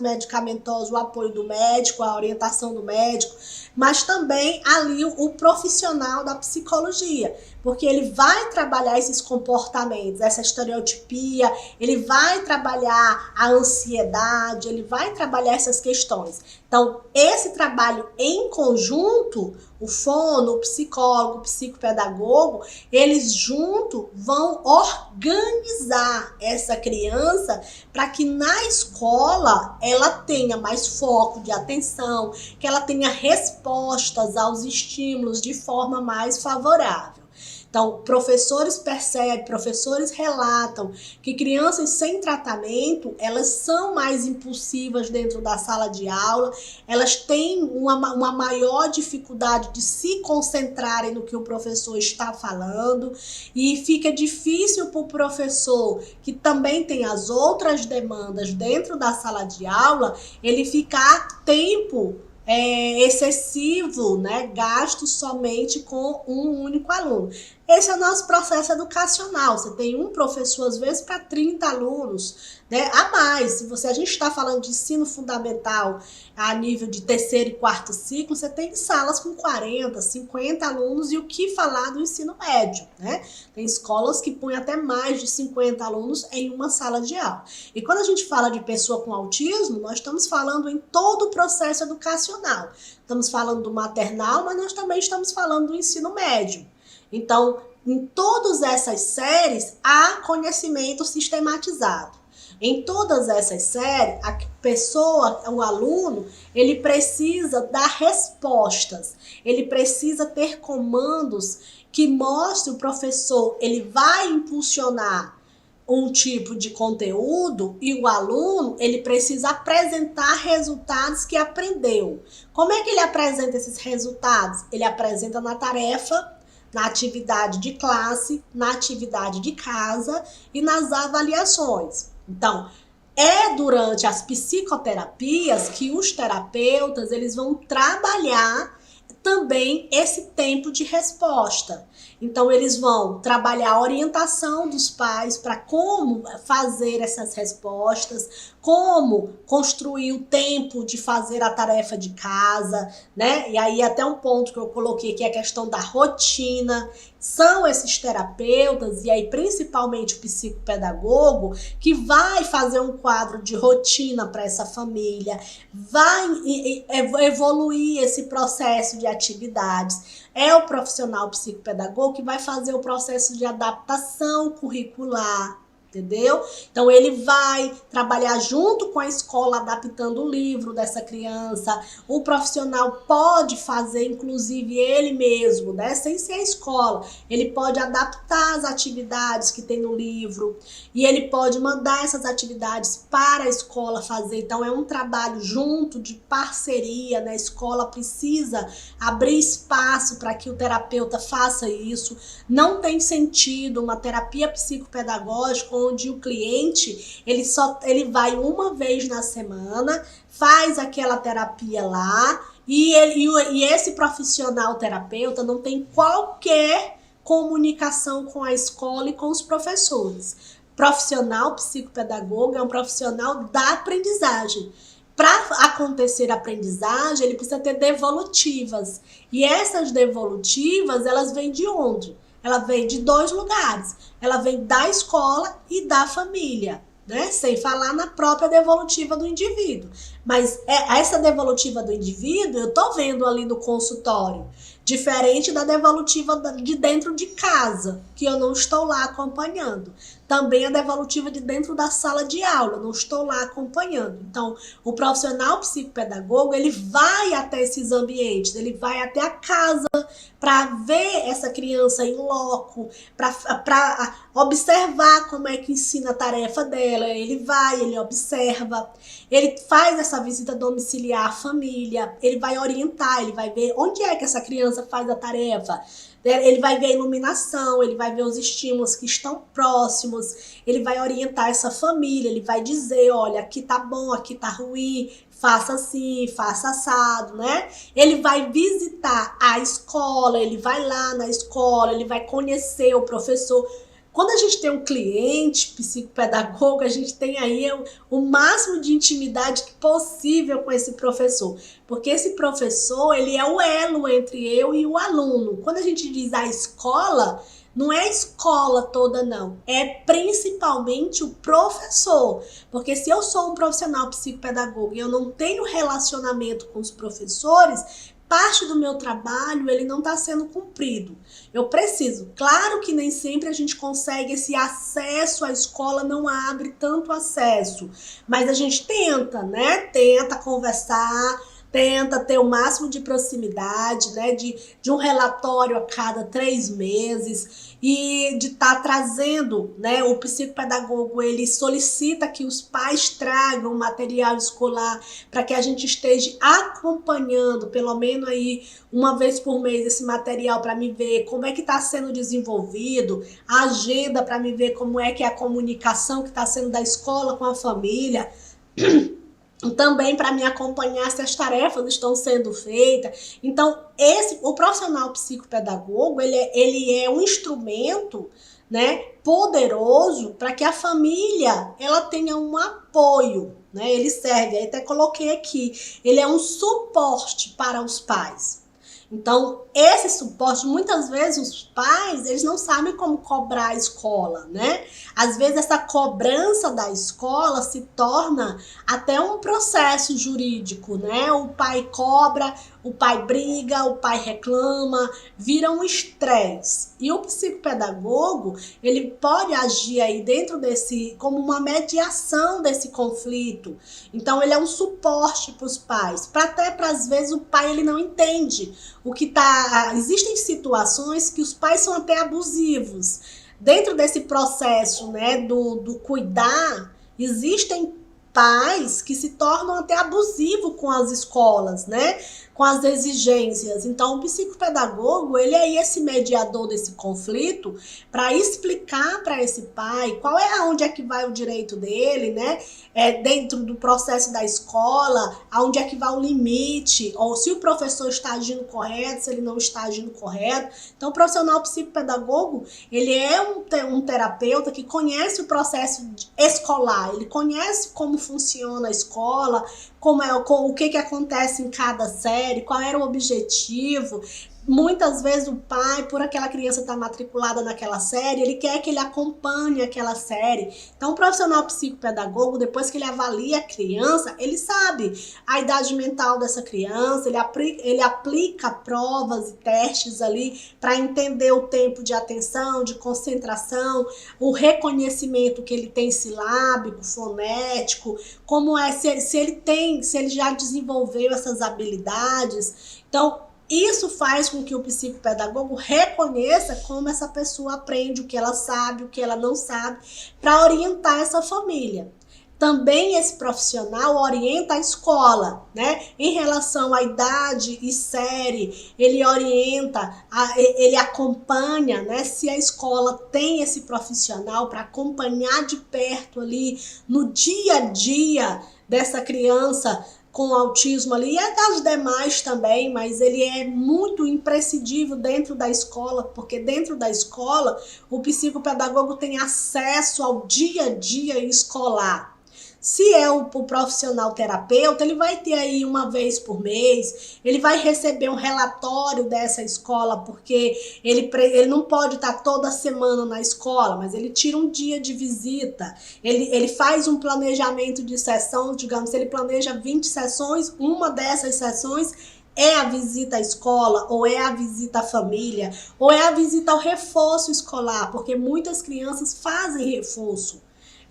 medicamentosos, o apoio do médico, a orientação do médico, mas também ali o profissional da psicologia, porque ele vai trabalhar esses comportamentos, essa estereotipia, ele vai trabalhar a ansiedade, ele vai trabalhar essas questões. Então, esse trabalho em conjunto, o fono, o psicólogo, o psicopedagogo, eles juntos vão organizar essa criança para que na escola ela tenha mais foco de atenção, que ela tenha respostas aos estímulos de forma mais favorável. Então, professores percebem, professores relatam que crianças sem tratamento, elas são mais impulsivas dentro da sala de aula, elas têm uma maior dificuldade de se concentrarem no que o professor está falando e fica difícil para o professor, que também tem as outras demandas dentro da sala de aula, ele ficar tempo excessivo, né, gasto somente com um único aluno. Esse é o nosso processo educacional. Você tem um professor, às vezes, para 30 alunos, né, a mais. A gente está falando de ensino fundamental a nível de terceiro e quarto ciclo, você tem salas com 40, 50 alunos, e o que falar do ensino médio, né? Tem escolas que põem até mais de 50 alunos em uma sala de aula. E quando a gente fala de pessoa com autismo, nós estamos falando em todo o processo educacional. Estamos falando do maternal, mas nós também estamos falando do ensino médio. Então, em todas essas séries, há conhecimento sistematizado. Em todas essas séries, a pessoa, o aluno, ele precisa dar respostas, ele precisa ter comandos que mostrem o professor, ele vai impulsionar um tipo de conteúdo e o aluno, ele precisa apresentar resultados que aprendeu. Como é que ele apresenta esses resultados? Ele apresenta na tarefa, na atividade de classe, na atividade de casa e nas avaliações. Então, é durante as psicoterapias que os terapeutas eles vão trabalhar também esse tempo de resposta. Então, eles vão trabalhar a orientação dos pais para como fazer essas respostas, como construir o tempo de fazer a tarefa de casa, né? E aí até um ponto que eu coloquei aqui é a questão da rotina. São esses terapeutas, e aí principalmente o psicopedagogo, que vai fazer um quadro de rotina para essa família, vai evoluir esse processo de atividades. É o profissional psicopedagogo que vai fazer o processo de adaptação curricular, entendeu? Então ele vai trabalhar junto com a escola adaptando o livro dessa criança. O profissional pode fazer, inclusive ele mesmo, né, sem ser a escola, ele pode adaptar as atividades que tem no livro e ele pode mandar essas atividades para a escola fazer. Então é um trabalho junto, de parceria, né? A escola precisa abrir espaço para que o terapeuta faça isso. Não tem sentido uma terapia psicopedagógica onde o cliente ele vai uma vez na semana, faz aquela terapia lá e esse profissional terapeuta não tem qualquer comunicação com a escola e com os professores. Profissional psicopedagogo é um profissional da aprendizagem. Para acontecer a aprendizagem, ele precisa ter devolutivas. E essas devolutivas, elas vêm de onde? Ela vem de dois lugares. Ela vem da escola e da família, né? Sem falar na própria devolutiva do indivíduo. Mas essa devolutiva do indivíduo, eu tô vendo ali no consultório. Diferente da devolutiva de dentro de casa, que eu não estou lá acompanhando. Também a devolutiva de dentro da sala de aula, eu não estou lá acompanhando. Então, o profissional psicopedagogo, ele vai até esses ambientes, ele vai até a casa para ver essa criança em loco, para observar como é que ensina a tarefa dela. Ele vai, ele observa, ele faz essa visita domiciliar à família, ele vai orientar, ele vai ver onde é que essa criança faz a tarefa. Ele vai ver a iluminação, ele vai ver os estímulos que estão próximos, ele vai orientar essa família, ele vai dizer, olha, aqui tá bom, aqui tá ruim, faça assim, faça assado, né? Ele vai visitar a escola, ele vai lá na escola, ele vai conhecer o professor. Quando a gente tem um cliente psicopedagogo, a gente tem aí o máximo de intimidade possível com esse professor. Porque esse professor, ele é o elo entre eu e o aluno. Quando a gente diz a escola, não é a escola toda, não. É principalmente o professor. Porque se eu sou um profissional psicopedagogo e eu não tenho relacionamento com os professores, parte do meu trabalho ele não está sendo cumprido. Eu preciso, claro que nem sempre a gente consegue esse acesso à escola, não abre tanto acesso, mas a gente tenta, né? Tenta conversar, tenta ter o máximo de proximidade, né? De um relatório a cada 3 meses e de estar trazendo, né? O psicopedagogo, ele solicita que os pais tragam material escolar para que a gente esteja acompanhando, pelo menos aí uma vez por mês, esse material para me ver como é que está sendo desenvolvido, a agenda para me ver como é que é a comunicação que está sendo da escola com a família. Também para me acompanhar se as tarefas estão sendo feitas. Então, o profissional psicopedagogo, ele é um instrumento, né, poderoso para que a família ela tenha um apoio, né? Ele serve, aí até coloquei aqui, ele é um suporte para os pais. Então, esse suporte, muitas vezes os pais, eles não sabem como cobrar a escola, né? Às vezes essa cobrança da escola se torna até um processo jurídico, né? O pai cobra, o pai briga, o pai reclama, vira um estresse. E o psicopedagogo, ele pode agir aí dentro desse, como uma mediação desse conflito. Então, ele é um suporte para os pais, até para às vezes o pai ele não entende o que tá. Existem situações que os pais são até abusivos. Dentro desse processo, né, do cuidar, existem pais que se tornam até abusivos com as escolas, né? Com as exigências. Então, o psicopedagogo, ele é esse mediador desse conflito para explicar para esse pai onde é que vai o direito dele, né? Dentro do processo da escola, aonde é que vai o limite, ou se o professor está agindo correto, se ele não está agindo correto. Então, o profissional psicopedagogo, ele é um terapeuta que conhece o processo escolar, ele conhece como funciona a escola, o que acontece em cada série, qual era o objetivo. Muitas vezes o pai, por aquela criança estar matriculada naquela série, ele quer que ele acompanhe aquela série. Então, o profissional psicopedagogo, depois que ele avalia a criança, ele sabe a idade mental dessa criança, ele aplica provas e testes ali para entender o tempo de atenção, de concentração, o reconhecimento que ele tem silábico, fonético, como é, se ele já desenvolveu essas habilidades. Então, isso faz com que o psicopedagogo reconheça como essa pessoa aprende, o que ela sabe, o que ela não sabe, para orientar essa família. também esse profissional orienta a escola, né? Em relação à idade e série, ele orienta, ele acompanha, né? Se a escola tem esse profissional para acompanhar de perto ali no dia a dia dessa criança com autismo ali, e das demais também, mas ele é muito imprescindível dentro da escola, porque dentro da escola o psicopedagogo tem acesso ao dia a dia escolar. Se é o profissional terapeuta, ele vai ter aí uma vez por mês, ele vai receber um relatório dessa escola, porque ele não pode estar toda semana na escola, mas ele tira um dia de visita, ele faz um planejamento de sessão, digamos, se ele planeja 20 sessões, uma dessas sessões é a visita à escola, ou é a visita à família, ou é a visita ao reforço escolar, porque muitas crianças fazem reforço.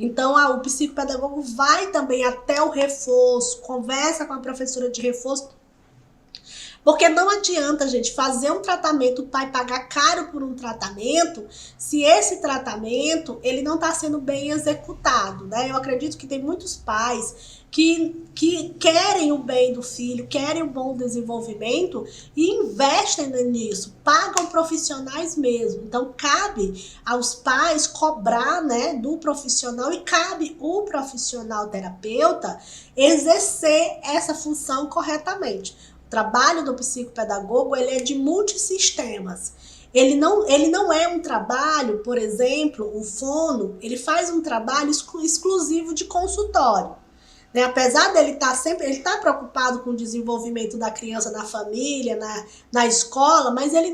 Então, o psicopedagogo vai também até o reforço, conversa com a professora de reforço, porque não adianta, gente, fazer um tratamento, o pai pagar caro por um tratamento, se esse tratamento ele não está sendo bem executado, né? Eu acredito que tem muitos pais que querem o bem do filho, querem o bom desenvolvimento e investem nisso, pagam profissionais mesmo. Então, cabe aos pais cobrar, né, do profissional, e cabe o profissional terapeuta exercer essa função corretamente. O trabalho do psicopedagogo, ele é de multissistemas. Ele não é um trabalho, por exemplo, o fono, ele faz um trabalho exclusivo de consultório. Né? Apesar dele estar sempre, ele está preocupado com o desenvolvimento da criança na família, na escola, mas ele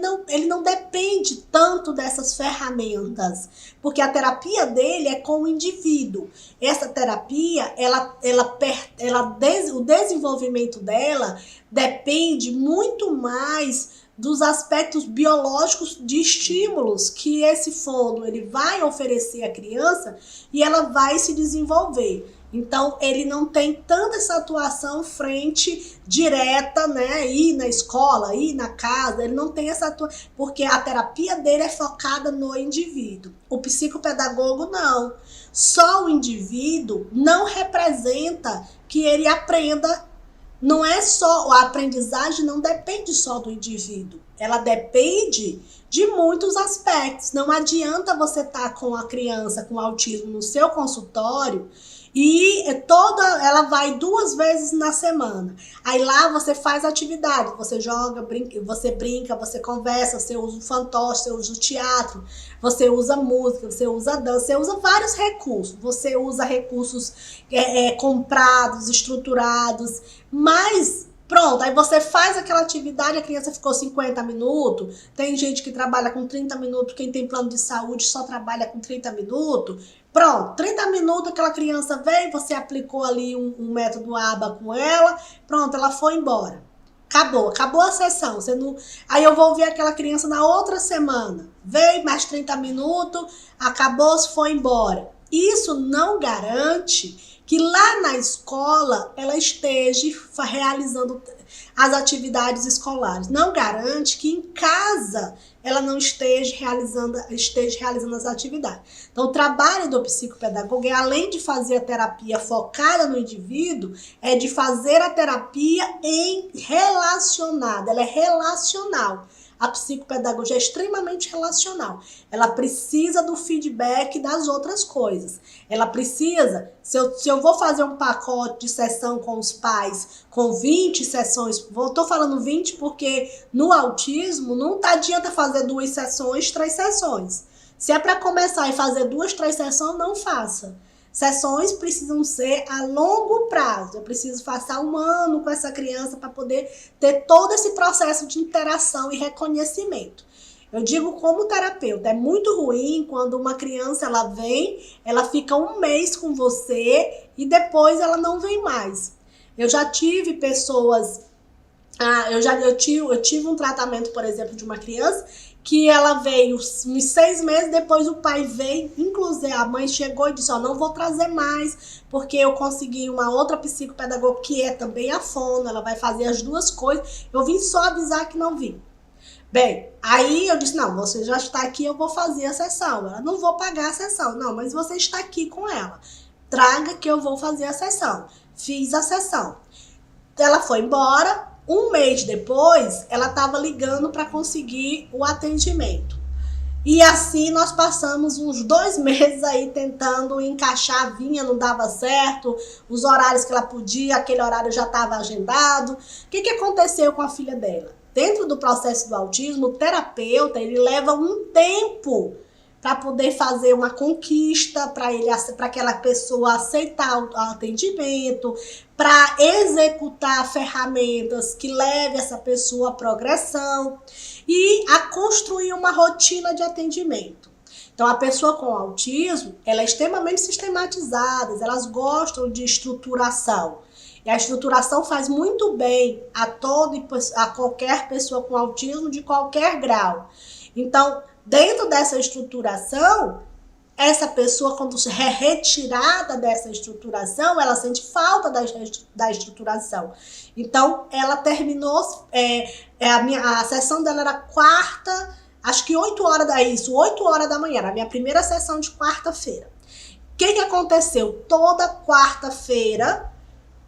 não depende tanto dessas ferramentas, porque a terapia dele é com o indivíduo. Essa terapia, o desenvolvimento dela depende muito mais dos aspectos biológicos de estímulos que esse fono ele vai oferecer à criança e ela vai se desenvolver. Então, ele não tem tanta essa atuação frente direta, né? Ir na escola, ir na casa, ele não tem essa atuação, porque a terapia dele é focada no indivíduo. O psicopedagogo não. Só o indivíduo não representa que ele aprenda. Não é só, a aprendizagem não depende só do indivíduo. Ela depende de muitos aspectos. Não adianta você estar com a criança com autismo no seu consultório e ela vai 2 vezes na semana. Aí lá você faz atividade, você joga, você brinca, você conversa, você usa o fantoche, você usa o teatro, você usa música, você usa dança, você usa vários recursos. Você usa recursos comprados, estruturados, mas pronto, aí você faz aquela atividade, a criança ficou 50 minutos, tem gente que trabalha com 30 minutos, quem tem plano de saúde só trabalha com 30 minutos, pronto, 30 minutos aquela criança veio, você aplicou ali um método ABA com ela, pronto, ela foi embora. Acabou a sessão. Aí eu vou ver aquela criança na outra semana, veio mais 30 minutos, acabou, foi embora. Isso não garante que lá na escola ela esteja realizando as atividades escolares. Não garante que em casa ela não esteja realizando as atividades. Então, o trabalho do psicopedagogo é, além de fazer a terapia focada no indivíduo, é de fazer a terapia relacionada. Ela é relacional. A psicopedagogia é extremamente relacional. Ela precisa do feedback das outras coisas. Ela precisa, se eu vou fazer um pacote de sessão com os pais, com 20 sessões, estou falando 20 porque no autismo não adianta fazer 2 sessões, 3 sessões. Se é para começar e fazer 2, 3 sessões, não faça. Sessões precisam ser a longo prazo. Eu preciso passar 1 ano com essa criança para poder ter todo esse processo de interação e reconhecimento. Eu digo como terapeuta, é muito ruim quando uma criança ela vem, ela fica 1 mês com você e depois ela não vem mais. Eu já tive pessoas, eu tive um tratamento, por exemplo, de uma criança que ela veio uns 6 meses, depois o pai veio, inclusive a mãe chegou e disse, não vou trazer mais, porque eu consegui uma outra psicopedagoga que é também a fono, ela vai fazer as 2 coisas, eu vim só avisar que não vim. Bem, aí eu disse, não, você já está aqui, eu vou fazer a sessão. Ela, não vou pagar a sessão. Não, mas você está aqui com ela. traga que eu vou fazer a sessão. Fiz a sessão. Ela foi embora, um mês depois, ela estava ligando para conseguir o atendimento. E assim nós passamos uns 2 meses aí tentando encaixar, vinha, não dava certo, os horários que ela podia, aquele horário já estava agendado. O que aconteceu com a filha dela? Dentro do processo do autismo, o terapeuta, ele leva um tempo para poder fazer uma conquista, para aquela pessoa aceitar o atendimento, para executar ferramentas que levem essa pessoa à progressão e a construir uma rotina de atendimento. Então, a pessoa com autismo, ela é extremamente sistematizada, elas gostam de estruturação. E a estruturação faz muito bem a qualquer pessoa com autismo de qualquer grau. Então, dentro dessa estruturação, essa pessoa, quando é retirada dessa estruturação, ela sente falta da estruturação. Então, ela terminou, a sessão dela era quarta, acho que 8 horas da manhã, era a minha primeira sessão de quarta-feira. O que aconteceu? Toda quarta-feira,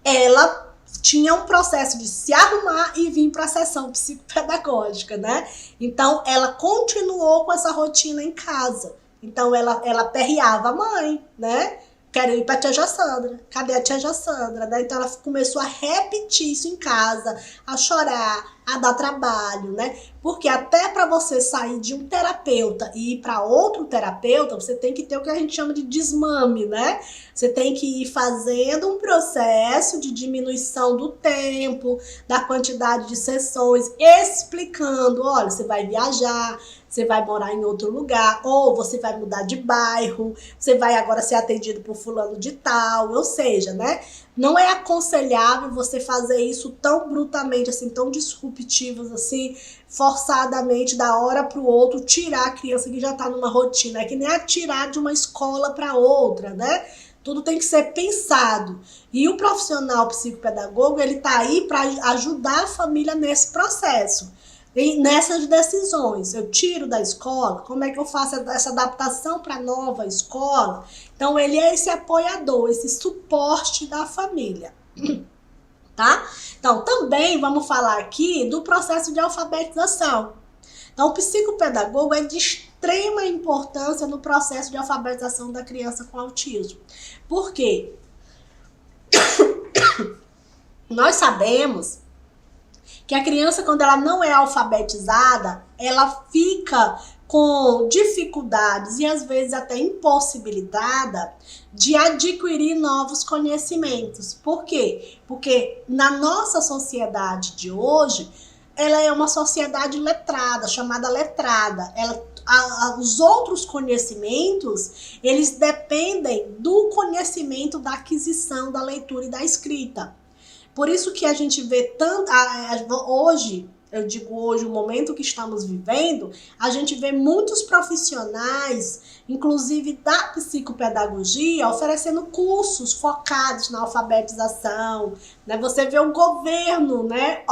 ela tinha um processo de se arrumar e vir para a sessão psicopedagógica, né? Então, ela continuou com essa rotina em casa. Então, ela perreava a mãe, né? Quero ir pra tia Jassandra. Cadê a tia Jassandra? Né? Então, ela começou a repetir isso em casa, a chorar, a dar trabalho, né? Porque até para você sair de um terapeuta e ir para outro terapeuta, você tem que ter o que a gente chama de desmame, né? Você tem que ir fazendo um processo de diminuição do tempo, da quantidade de sessões, explicando, olha, você vai viajar, você vai morar em outro lugar, ou você vai mudar de bairro, você vai agora ser atendido por fulano de tal, ou seja, né? Não é aconselhável você fazer isso tão brutalmente, assim, tão disruptivos, assim, forçadamente, da hora para o outro, tirar a criança que já está numa rotina. É que nem atirar de uma escola para outra, né? Tudo tem que ser pensado. E o profissional psicopedagogo, ele tá aí para ajudar a família nesse processo. E nessas decisões, eu tiro da escola, como é que eu faço essa adaptação para a nova escola? Então, ele é esse apoiador, esse suporte da família, tá? Então, também vamos falar aqui do processo de alfabetização. Então, o psicopedagogo é de extrema importância no processo de alfabetização da criança com autismo. Por quê? Nós sabemos que a criança, quando ela não é alfabetizada, ela fica com dificuldades e às vezes até impossibilitada de adquirir novos conhecimentos. Por quê? Porque na nossa sociedade de hoje, ela é uma sociedade letrada, chamada letrada. Os outros conhecimentos, eles dependem do conhecimento da aquisição, da leitura e da escrita. Por isso que a gente vê tanto, hoje, eu digo hoje, o momento que estamos vivendo, a gente vê muitos profissionais, inclusive da psicopedagogia, oferecendo cursos focados na alfabetização, né? Você vê o governo, né,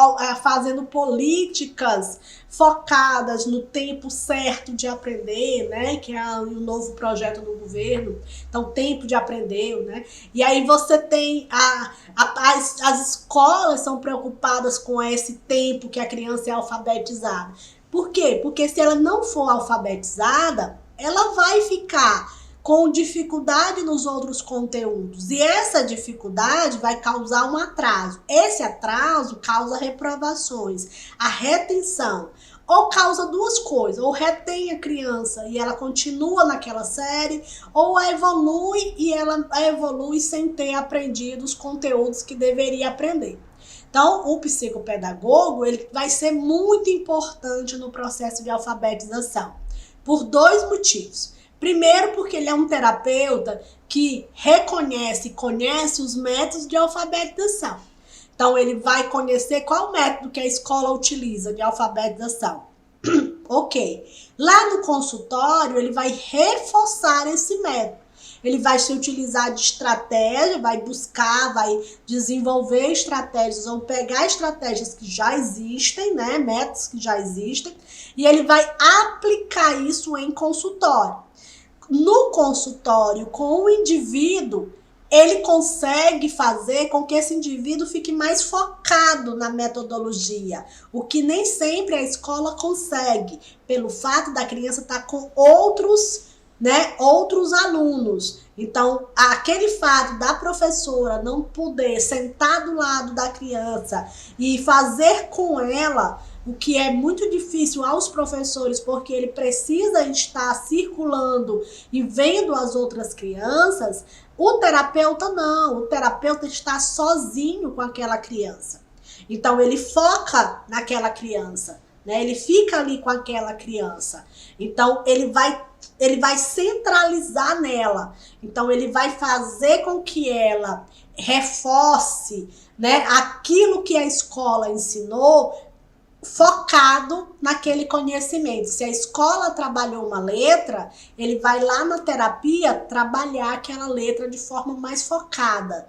fazendo políticas focadas no tempo certo de aprender, né, que é o novo projeto do governo, então tempo de aprender, né, e aí você tem as escolas são preocupadas com esse tempo que a criança é alfabetizada. Por quê? Porque se ela não for alfabetizada, ela vai ficar com dificuldade nos outros conteúdos. E essa dificuldade vai causar um atraso. Esse atraso causa reprovações, a retenção. Ou causa duas coisas, ou retém a criança e ela continua naquela série, ou evolui e ela evolui sem ter aprendido os conteúdos que deveria aprender. Então, o psicopedagogo, ele vai ser muito importante no processo de alfabetização, por 2 motivos. Primeiro, porque ele é um terapeuta que reconhece e conhece os métodos de alfabetização. Então, ele vai conhecer qual método que a escola utiliza de alfabetização. Ok. Lá no consultório, ele vai reforçar esse método. Ele vai se utilizar de estratégia, vai buscar, vai desenvolver estratégias ou pegar estratégias que já existem, né? Métodos que já existem, e ele vai aplicar isso em consultório. No consultório, com o indivíduo, ele consegue fazer com que esse indivíduo fique mais focado na metodologia, o que nem sempre a escola consegue, pelo fato da criança estar com outros alunos. Então, aquele fato da professora não poder sentar do lado da criança e fazer com ela o que é muito difícil aos professores, porque ele precisa estar circulando e vendo as outras crianças, o terapeuta não. O terapeuta está sozinho com aquela criança. Então, ele foca naquela criança, né? Ele fica ali com aquela criança. Então, ele vai centralizar nela. Então, ele vai fazer com que ela reforce, né, aquilo que a escola ensinou, focado naquele conhecimento. Se a escola trabalhou uma letra, ele vai lá na terapia trabalhar aquela letra de forma mais focada.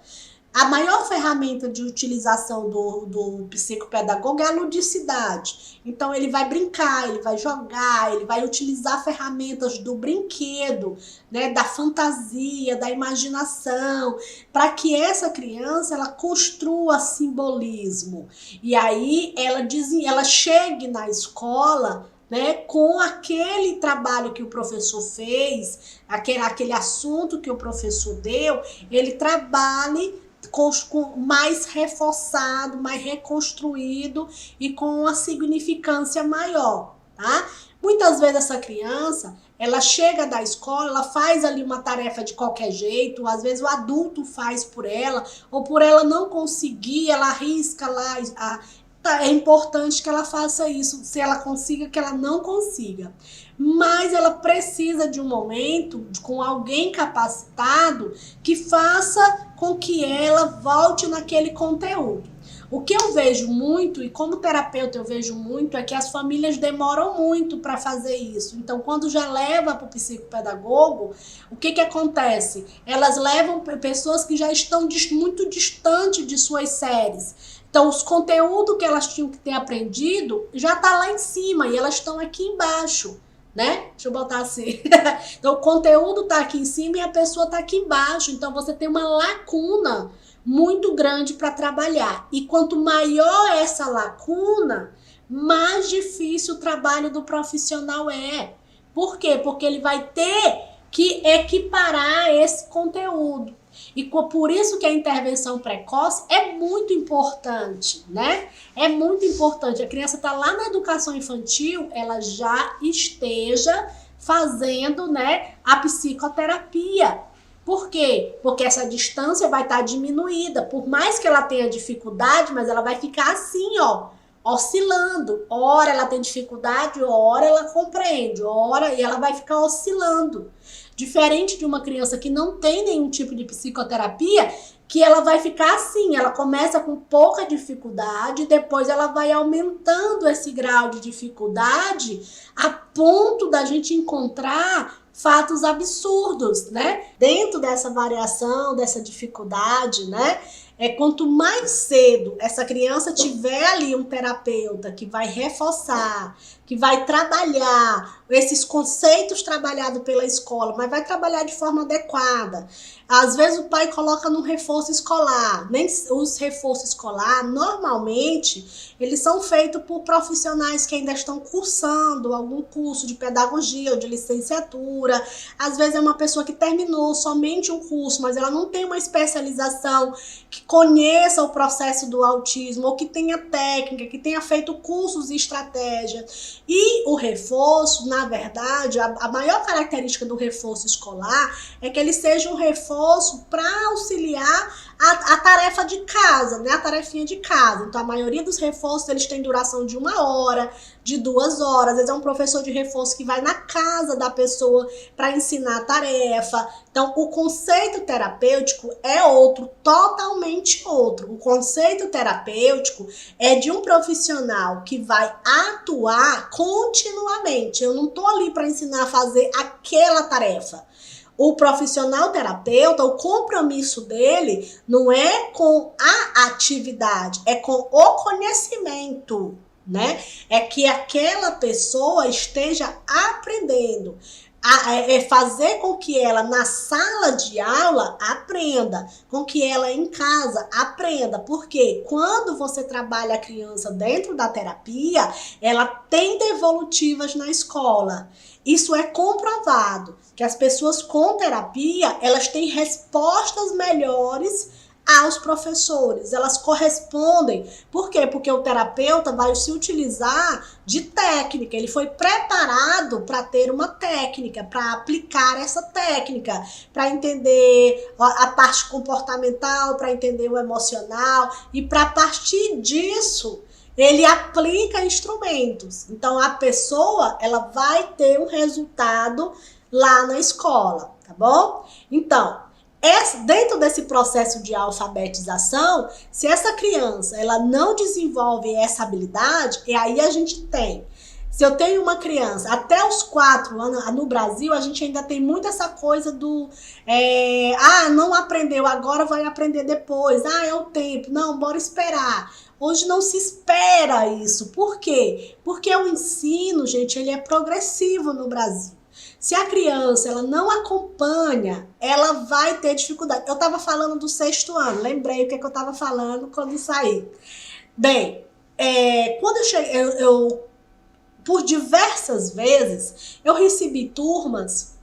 A maior ferramenta de utilização do psicopedagogo é a ludicidade. Então, ele vai brincar, ele vai jogar, ele vai utilizar ferramentas do brinquedo, né, da fantasia, da imaginação, para que essa criança ela construa simbolismo. E aí ela chegue na escola, né, com aquele trabalho que o professor fez, aquele assunto que o professor deu, ele trabalhe mais reforçado, mais reconstruído e com uma significância maior, tá? Muitas vezes essa criança, ela chega da escola, ela faz ali uma tarefa de qualquer jeito, às vezes o adulto faz por ela, ou por ela não conseguir, ela arrisca lá, é importante que ela faça isso, se ela consiga, que ela não consiga. Mas ela precisa de um momento com alguém capacitado que faça com que ela volte naquele conteúdo. O que eu vejo muito, e como terapeuta eu vejo muito, é que as famílias demoram muito para fazer isso. Então, quando já leva para o psicopedagogo, o que acontece? Elas levam pessoas que já estão muito distantes de suas séries. Então, os conteúdos que elas tinham que ter aprendido já está lá em cima e elas estão aqui embaixo, né? Deixa eu botar assim. Então, o conteúdo está aqui em cima e a pessoa está aqui embaixo. Então, você tem uma lacuna muito grande para trabalhar. E quanto maior essa lacuna, mais difícil o trabalho do profissional é. Por quê? Porque ele vai ter que equiparar esse conteúdo. E por isso que a intervenção precoce é muito importante, né? É muito importante. A criança está lá na educação infantil, ela já esteja fazendo, né, a psicoterapia. Por quê? Porque essa distância vai estar diminuída. Por mais que ela tenha dificuldade, mas ela vai ficar assim, ó, oscilando. Ora ela tem dificuldade, ora ela compreende, ora e ela vai ficar oscilando. Diferente de uma criança que não tem nenhum tipo de psicoterapia, que ela vai ficar assim, ela começa com pouca dificuldade, depois ela vai aumentando esse grau de dificuldade a ponto da gente encontrar fatos absurdos, né? Dentro dessa variação, dessa dificuldade, né? Quanto mais cedo essa criança tiver ali um terapeuta que vai reforçar, que vai trabalhar esses conceitos trabalhados pela escola, mas vai trabalhar de forma adequada. Às vezes o pai coloca no reforço escolar. Nem os reforços escolar, normalmente, eles são feitos por profissionais que ainda estão cursando algum curso de pedagogia ou de licenciatura. Às vezes é uma pessoa que terminou somente um curso, mas ela não tem uma especialização que conheça o processo do autismo, ou que tenha técnica, que tenha feito cursos e estratégias. E o reforço, na verdade, a maior característica do reforço escolar é que ele seja um reforço para auxiliar a tarefa de casa, né? A tarefinha de casa. Então, a maioria dos reforços, eles têm duração de 1 hora, de 2 horas. Às vezes é um professor de reforço que vai na casa da pessoa para ensinar a tarefa. Então, o conceito terapêutico é outro, totalmente outro. O conceito terapêutico é de um profissional que vai atuar continuamente. Eu não estou ali para ensinar a fazer aquela tarefa. O profissional terapeuta, o compromisso dele não é com a atividade, é com o conhecimento, né? É que aquela pessoa esteja aprendendo. fazer com que ela na sala de aula aprenda, com que ela em casa aprenda, porque quando você trabalha a criança dentro da terapia, ela tem devolutivas na escola. Isso é comprovado, que as pessoas com terapia, elas têm respostas melhores aos professores, elas correspondem. Por quê? Porque o terapeuta vai se utilizar de técnica, ele foi preparado para ter uma técnica, para aplicar essa técnica, para entender a parte comportamental, para entender o emocional, e para partir disso ele aplica instrumentos. Então a pessoa, ela vai ter um resultado lá na escola, tá bom? Então, dentro desse processo de alfabetização, se essa criança ela não desenvolve essa habilidade, e aí a gente tem. Se eu tenho uma criança até os 4 anos, no Brasil a gente ainda tem muito essa coisa do não aprendeu agora, vai aprender depois. É o tempo, não, bora esperar. Hoje não se espera isso. Por quê? Porque o ensino, gente, ele é progressivo no Brasil. Se a criança ela não acompanha, ela vai ter dificuldade. Eu estava falando do 6º ano, lembrei o que eu estava falando quando saí. Bem, quando eu cheguei, por diversas vezes, eu recebi turmas,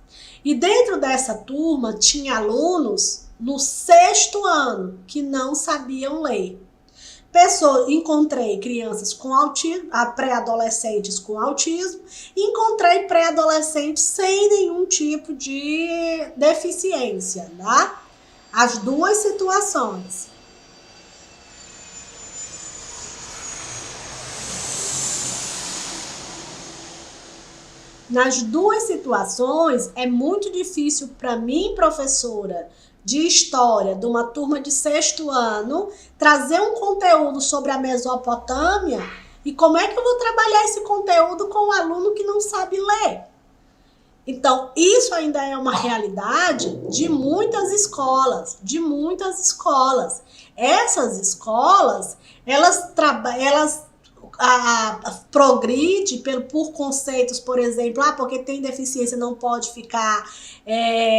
e dentro dessa turma tinha alunos no 6º ano que não sabiam ler. Encontrei crianças com autismo, pré-adolescentes com autismo, e encontrei pré-adolescentes sem nenhum tipo de deficiência, tá? As duas situações. Nas duas situações, é muito difícil para mim, professora de história de uma turma de 6º ano, trazer um conteúdo sobre a Mesopotâmia, e como é que eu vou trabalhar esse conteúdo com um aluno que não sabe ler? Então, isso ainda é uma realidade de muitas escolas, Essas escolas, elas progride por conceitos, por exemplo, porque tem deficiência não pode ficar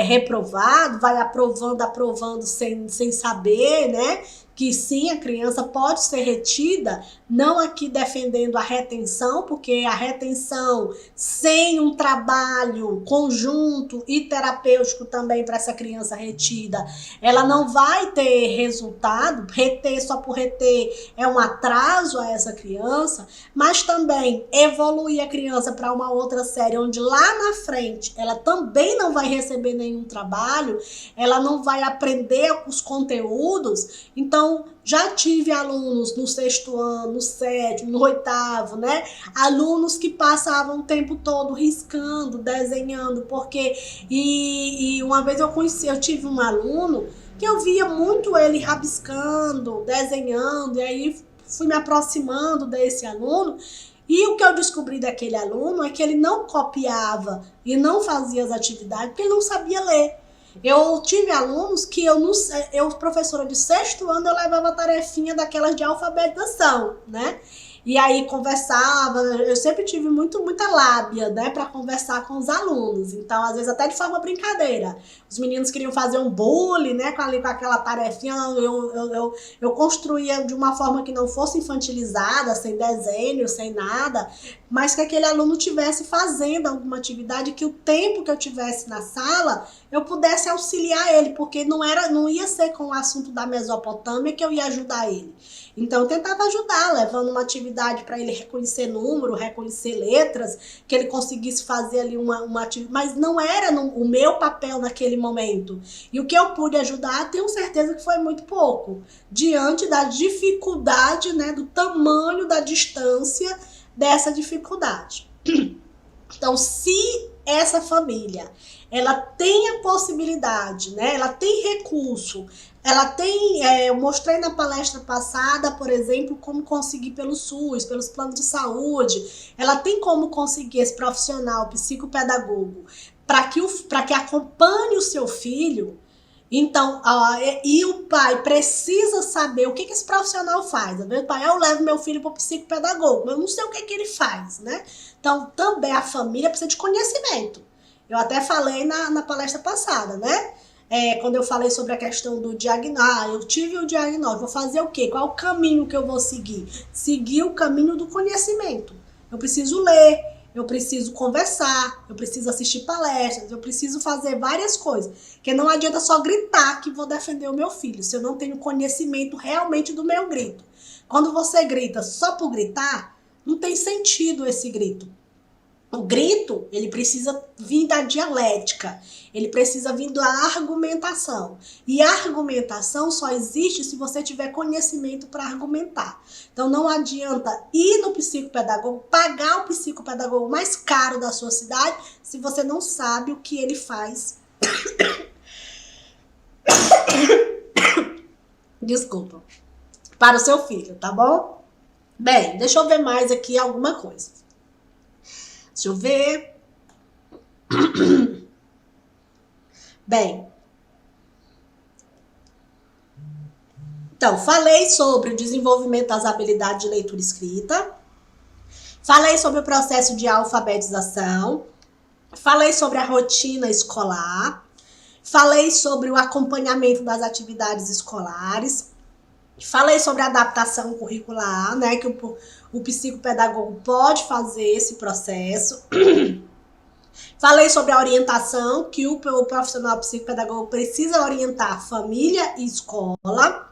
reprovado, vai aprovando sem saber, né? Que sim, a criança pode ser retida, não aqui defendendo a retenção, porque a retenção sem um trabalho conjunto e terapêutico também para essa criança retida, ela não vai ter resultado. Reter só por reter é um atraso a essa criança, mas também evoluir a criança para uma outra série, onde lá na frente ela também não vai receber nenhum trabalho, ela não vai aprender os conteúdos. Então, já tive alunos no 6º ano, no 7º, no 8º, né? Alunos que passavam o tempo todo riscando, desenhando, porque... E uma vez eu tive um aluno que eu via muito ele rabiscando, desenhando, e aí fui me aproximando desse aluno, e o que eu descobri daquele aluno é que ele não copiava e não fazia as atividades porque ele não sabia ler. Eu tive alunos que professora de 6º ano, eu levava tarefinha daquelas de alfabetização, né? E aí conversava, eu sempre tive muita lábia, né, para conversar com os alunos. Então, às vezes até de forma brincadeira. Os meninos queriam fazer um bullying, né, com aquela tarefinha, eu construía de uma forma que não fosse infantilizada, sem desenho, sem nada, mas que aquele aluno tivesse fazendo alguma atividade, que o tempo que eu tivesse na sala, eu pudesse auxiliar ele, porque não ia ser com o assunto da Mesopotâmia que eu ia ajudar ele. Então, eu tentava ajudar, levando uma atividade para ele reconhecer número, reconhecer letras, que ele conseguisse fazer ali uma atividade, mas não era o meu papel naquele momento. E o que eu pude ajudar, tenho certeza que foi muito pouco, diante da dificuldade, né, do tamanho da distância dessa dificuldade. Então, se essa família, ela tem a possibilidade, né, ela tem recurso, ela tem, eu mostrei na palestra passada, por exemplo, como conseguir pelo SUS, pelos planos de saúde, ela tem como conseguir esse profissional psicopedagogo para que acompanhe o seu filho. Então, e o pai precisa saber o que esse profissional faz. Às vezes, pai, eu levo meu filho para o psicopedagogo, mas eu não sei o que ele faz, né? Então, também a família precisa de conhecimento. Eu até falei na palestra passada, né? Quando eu falei sobre a questão do diagnóstico, eu tive o diagnóstico, vou fazer o quê? Qual o caminho que eu vou seguir? Seguir o caminho do conhecimento. Eu preciso ler, eu preciso conversar, eu preciso assistir palestras, eu preciso fazer várias coisas. Porque não adianta só gritar que vou defender o meu filho, se eu não tenho conhecimento realmente do meu grito. Quando você grita só por gritar, não tem sentido esse grito. O grito, ele precisa vir da dialética, ele precisa vir da argumentação. E a argumentação só existe se você tiver conhecimento para argumentar. Então não adianta ir no psicopedagogo, pagar o psicopedagogo mais caro da sua cidade, se você não sabe o que ele faz. Desculpa. Para o seu filho, tá bom? Bem, deixa eu ver mais aqui alguma coisa. Deixa eu ver. Bem. Então, falei sobre o desenvolvimento das habilidades de leitura e escrita. Falei sobre o processo de alfabetização. Falei sobre a rotina escolar. Falei sobre o acompanhamento das atividades escolares. Falei sobre a adaptação curricular, né, que o psicopedagogo pode fazer esse processo. Falei sobre a orientação, que o profissional psicopedagogo precisa orientar família e escola.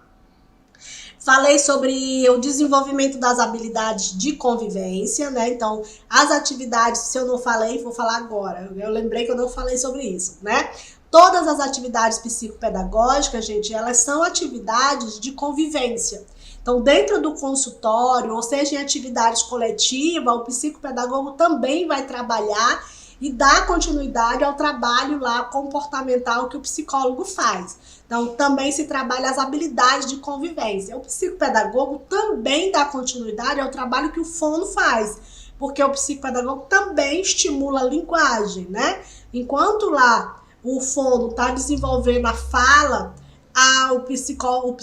Falei sobre o desenvolvimento das habilidades de convivência, né? Então, as atividades, se eu não falei, vou falar agora. Eu lembrei que eu não falei sobre isso, né? Todas as atividades psicopedagógicas, gente, elas são atividades de convivência. Então, dentro do consultório, ou seja, em atividades coletivas, o psicopedagogo também vai trabalhar e dar continuidade ao trabalho lá comportamental que o psicólogo faz. Então, também se trabalha as habilidades de convivência. O psicopedagogo também dá continuidade ao trabalho que o fono faz, porque o psicopedagogo também estimula a linguagem, né? Enquanto lá o fono está desenvolvendo a fala, o psicólogo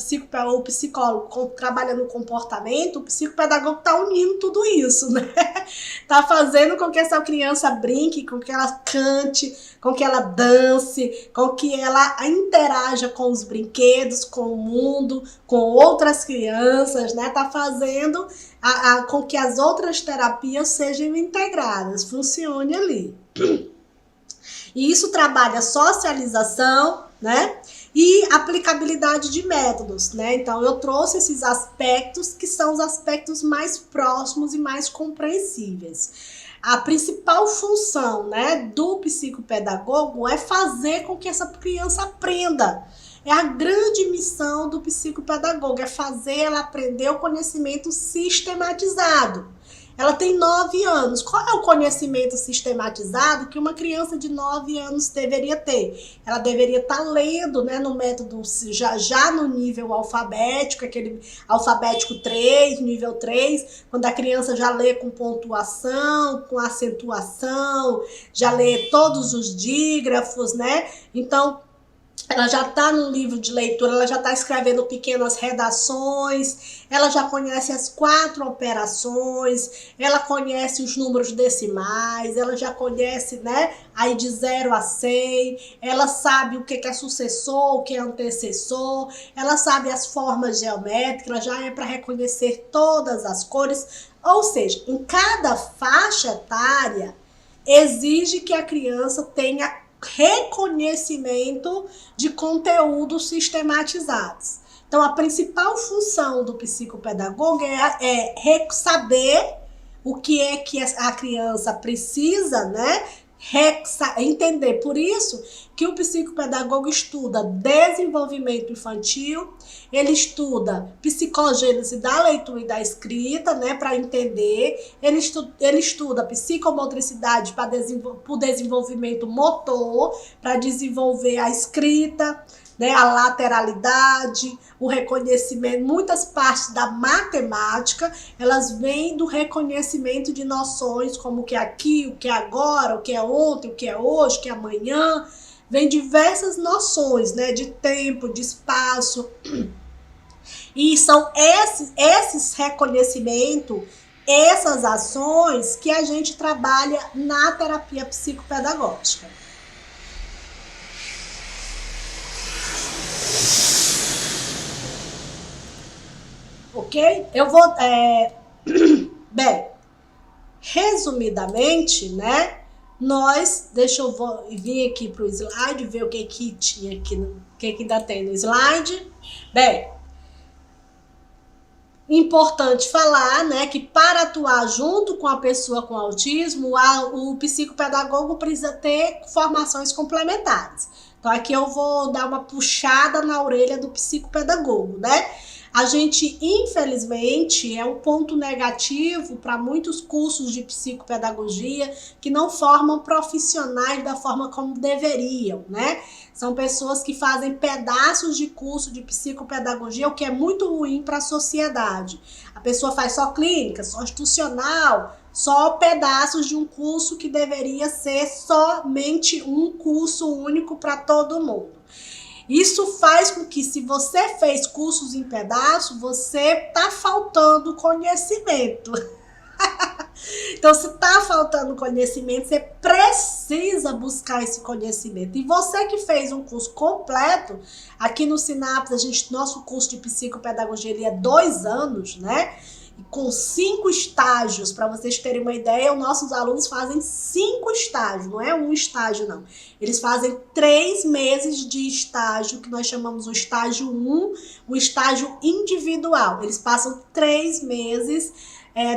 trabalhando o comportamento, o psicopedagogo está unindo tudo isso, né? Tá fazendo com que essa criança brinque, com que ela cante, com que ela dance, com que ela interaja com os brinquedos, com o mundo, com outras crianças, né? Tá fazendo com que as outras terapias sejam integradas, funcione ali. E isso trabalha socialização, né? E aplicabilidade de métodos, né? Então, eu trouxe esses aspectos que são os aspectos mais próximos e mais compreensíveis. A principal função, né, do psicopedagogo é fazer com que essa criança aprenda. É a grande missão do psicopedagogo, é fazer ela aprender o conhecimento sistematizado. Ela tem 9 anos. Qual é o conhecimento sistematizado que uma criança de 9 anos deveria ter? Ela deveria estar lendo, né, no método, já no nível alfabético, aquele alfabético 3, nível 3, quando a criança já lê com pontuação, com acentuação, já lê todos os dígrafos, né? Então, ela já está no livro de leitura, ela já está escrevendo pequenas redações, ela já conhece as 4 operações, ela conhece os números decimais, ela já conhece, né, aí de 0 a 100, ela sabe o que é sucessor, o que é antecessor, ela sabe as formas geométricas, ela já é para reconhecer todas as cores, ou seja, em cada faixa etária exige que a criança tenha reconhecimento de conteúdos sistematizados. Então, a principal função do psicopedagogo é saber o que é que a criança precisa, né? Entender. Por isso que o psicopedagogo estuda desenvolvimento infantil, ele estuda psicogênese da leitura e da escrita, né, para entender, ele estuda psicomotricidade para o desenvolvimento motor, para desenvolver a escrita, né, a lateralidade, o reconhecimento. Muitas partes da matemática, elas vêm do reconhecimento de noções como o que é aqui, o que é agora, o que é ontem, o que é hoje, o que é amanhã. Vem diversas noções, né, de tempo, de espaço. E são esses reconhecimentos, essas ações que a gente trabalha na terapia psicopedagógica. Ok? Eu vou... Bem, resumidamente, né? Deixa eu vir aqui para o slide, ver o que tinha aqui, o que ainda tem no slide. Bem, importante falar, né, que para atuar junto com a pessoa com autismo, o psicopedagogo precisa ter formações complementares. Então aqui eu vou dar uma puxada na orelha do psicopedagogo, né? A gente, infelizmente, é um ponto negativo para muitos cursos de psicopedagogia que não formam profissionais da forma como deveriam, né? São pessoas que fazem pedaços de curso de psicopedagogia, o que é muito ruim para a sociedade. A pessoa faz só clínica, só institucional, só pedaços de um curso que deveria ser somente um curso único para todo mundo. Isso faz com que, se você fez cursos em pedaço, você tá faltando conhecimento. Então, se tá faltando conhecimento, você precisa buscar esse conhecimento. E você que fez um curso completo, aqui no Sinapse, nosso curso de psicopedagogia ele é 2 anos, né? Com 5 estágios, para vocês terem uma ideia, os nossos alunos fazem 5 estágios, não é um estágio não. Eles fazem 3 meses de estágio, que nós chamamos o estágio 1, o estágio individual. Eles passam 3 meses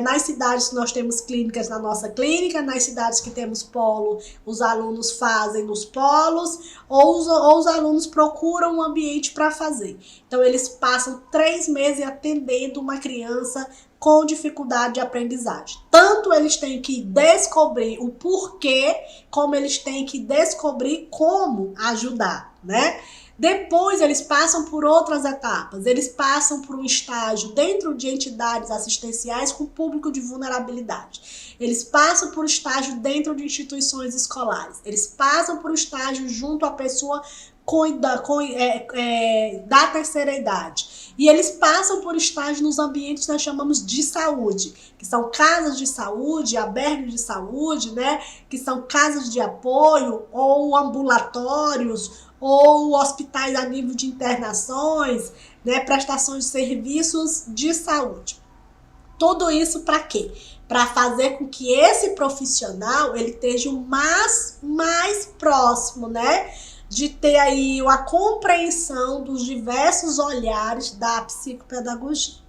nas cidades que nós temos clínicas na nossa clínica, nas cidades que temos polo, os alunos fazem nos polos, ou os alunos procuram um ambiente para fazer. Então, eles passam 3 meses atendendo uma criança com dificuldade de aprendizagem. Tanto eles têm que descobrir o porquê, como eles têm que descobrir como ajudar, né? Depois eles passam por outras etapas, eles passam por um estágio dentro de entidades assistenciais com público de vulnerabilidade. Eles passam por um estágio dentro de instituições escolares. Eles passam por um estágio junto à pessoa da terceira idade. E eles passam por estágio nos ambientes que nós chamamos de saúde, que são casas de saúde, albergues de saúde, né? Que são casas de apoio ou ambulatórios, ou hospitais a nível de internações, né, prestações de serviços de saúde. Tudo isso para quê? Para fazer com que esse profissional ele esteja o mais próximo, né, de ter aí a compreensão dos diversos olhares da psicopedagogia.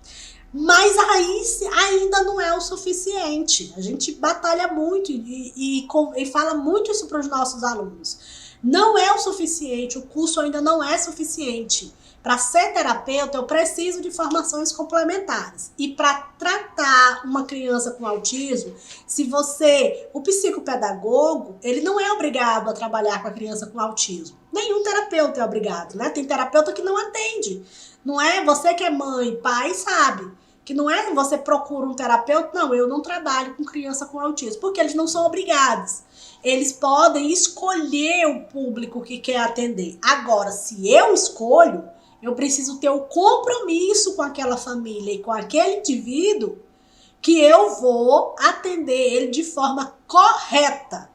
Mas aí ainda não é o suficiente. A gente batalha muito e fala muito isso para os nossos alunos. Não é o suficiente, o curso ainda não é suficiente. Para ser terapeuta, eu preciso de formações complementares. E para tratar uma criança com autismo, o psicopedagogo, ele não é obrigado a trabalhar com a criança com autismo. Nenhum terapeuta é obrigado, né? Tem terapeuta que não atende. Não é você que é mãe, pai, sabe? Que não é você procura um terapeuta, não, eu não trabalho com criança com autismo, porque eles não são obrigados. Eles podem escolher o público que quer atender. Agora, se eu escolho, eu preciso ter o compromisso com aquela família e com aquele indivíduo que eu vou atender ele de forma correta.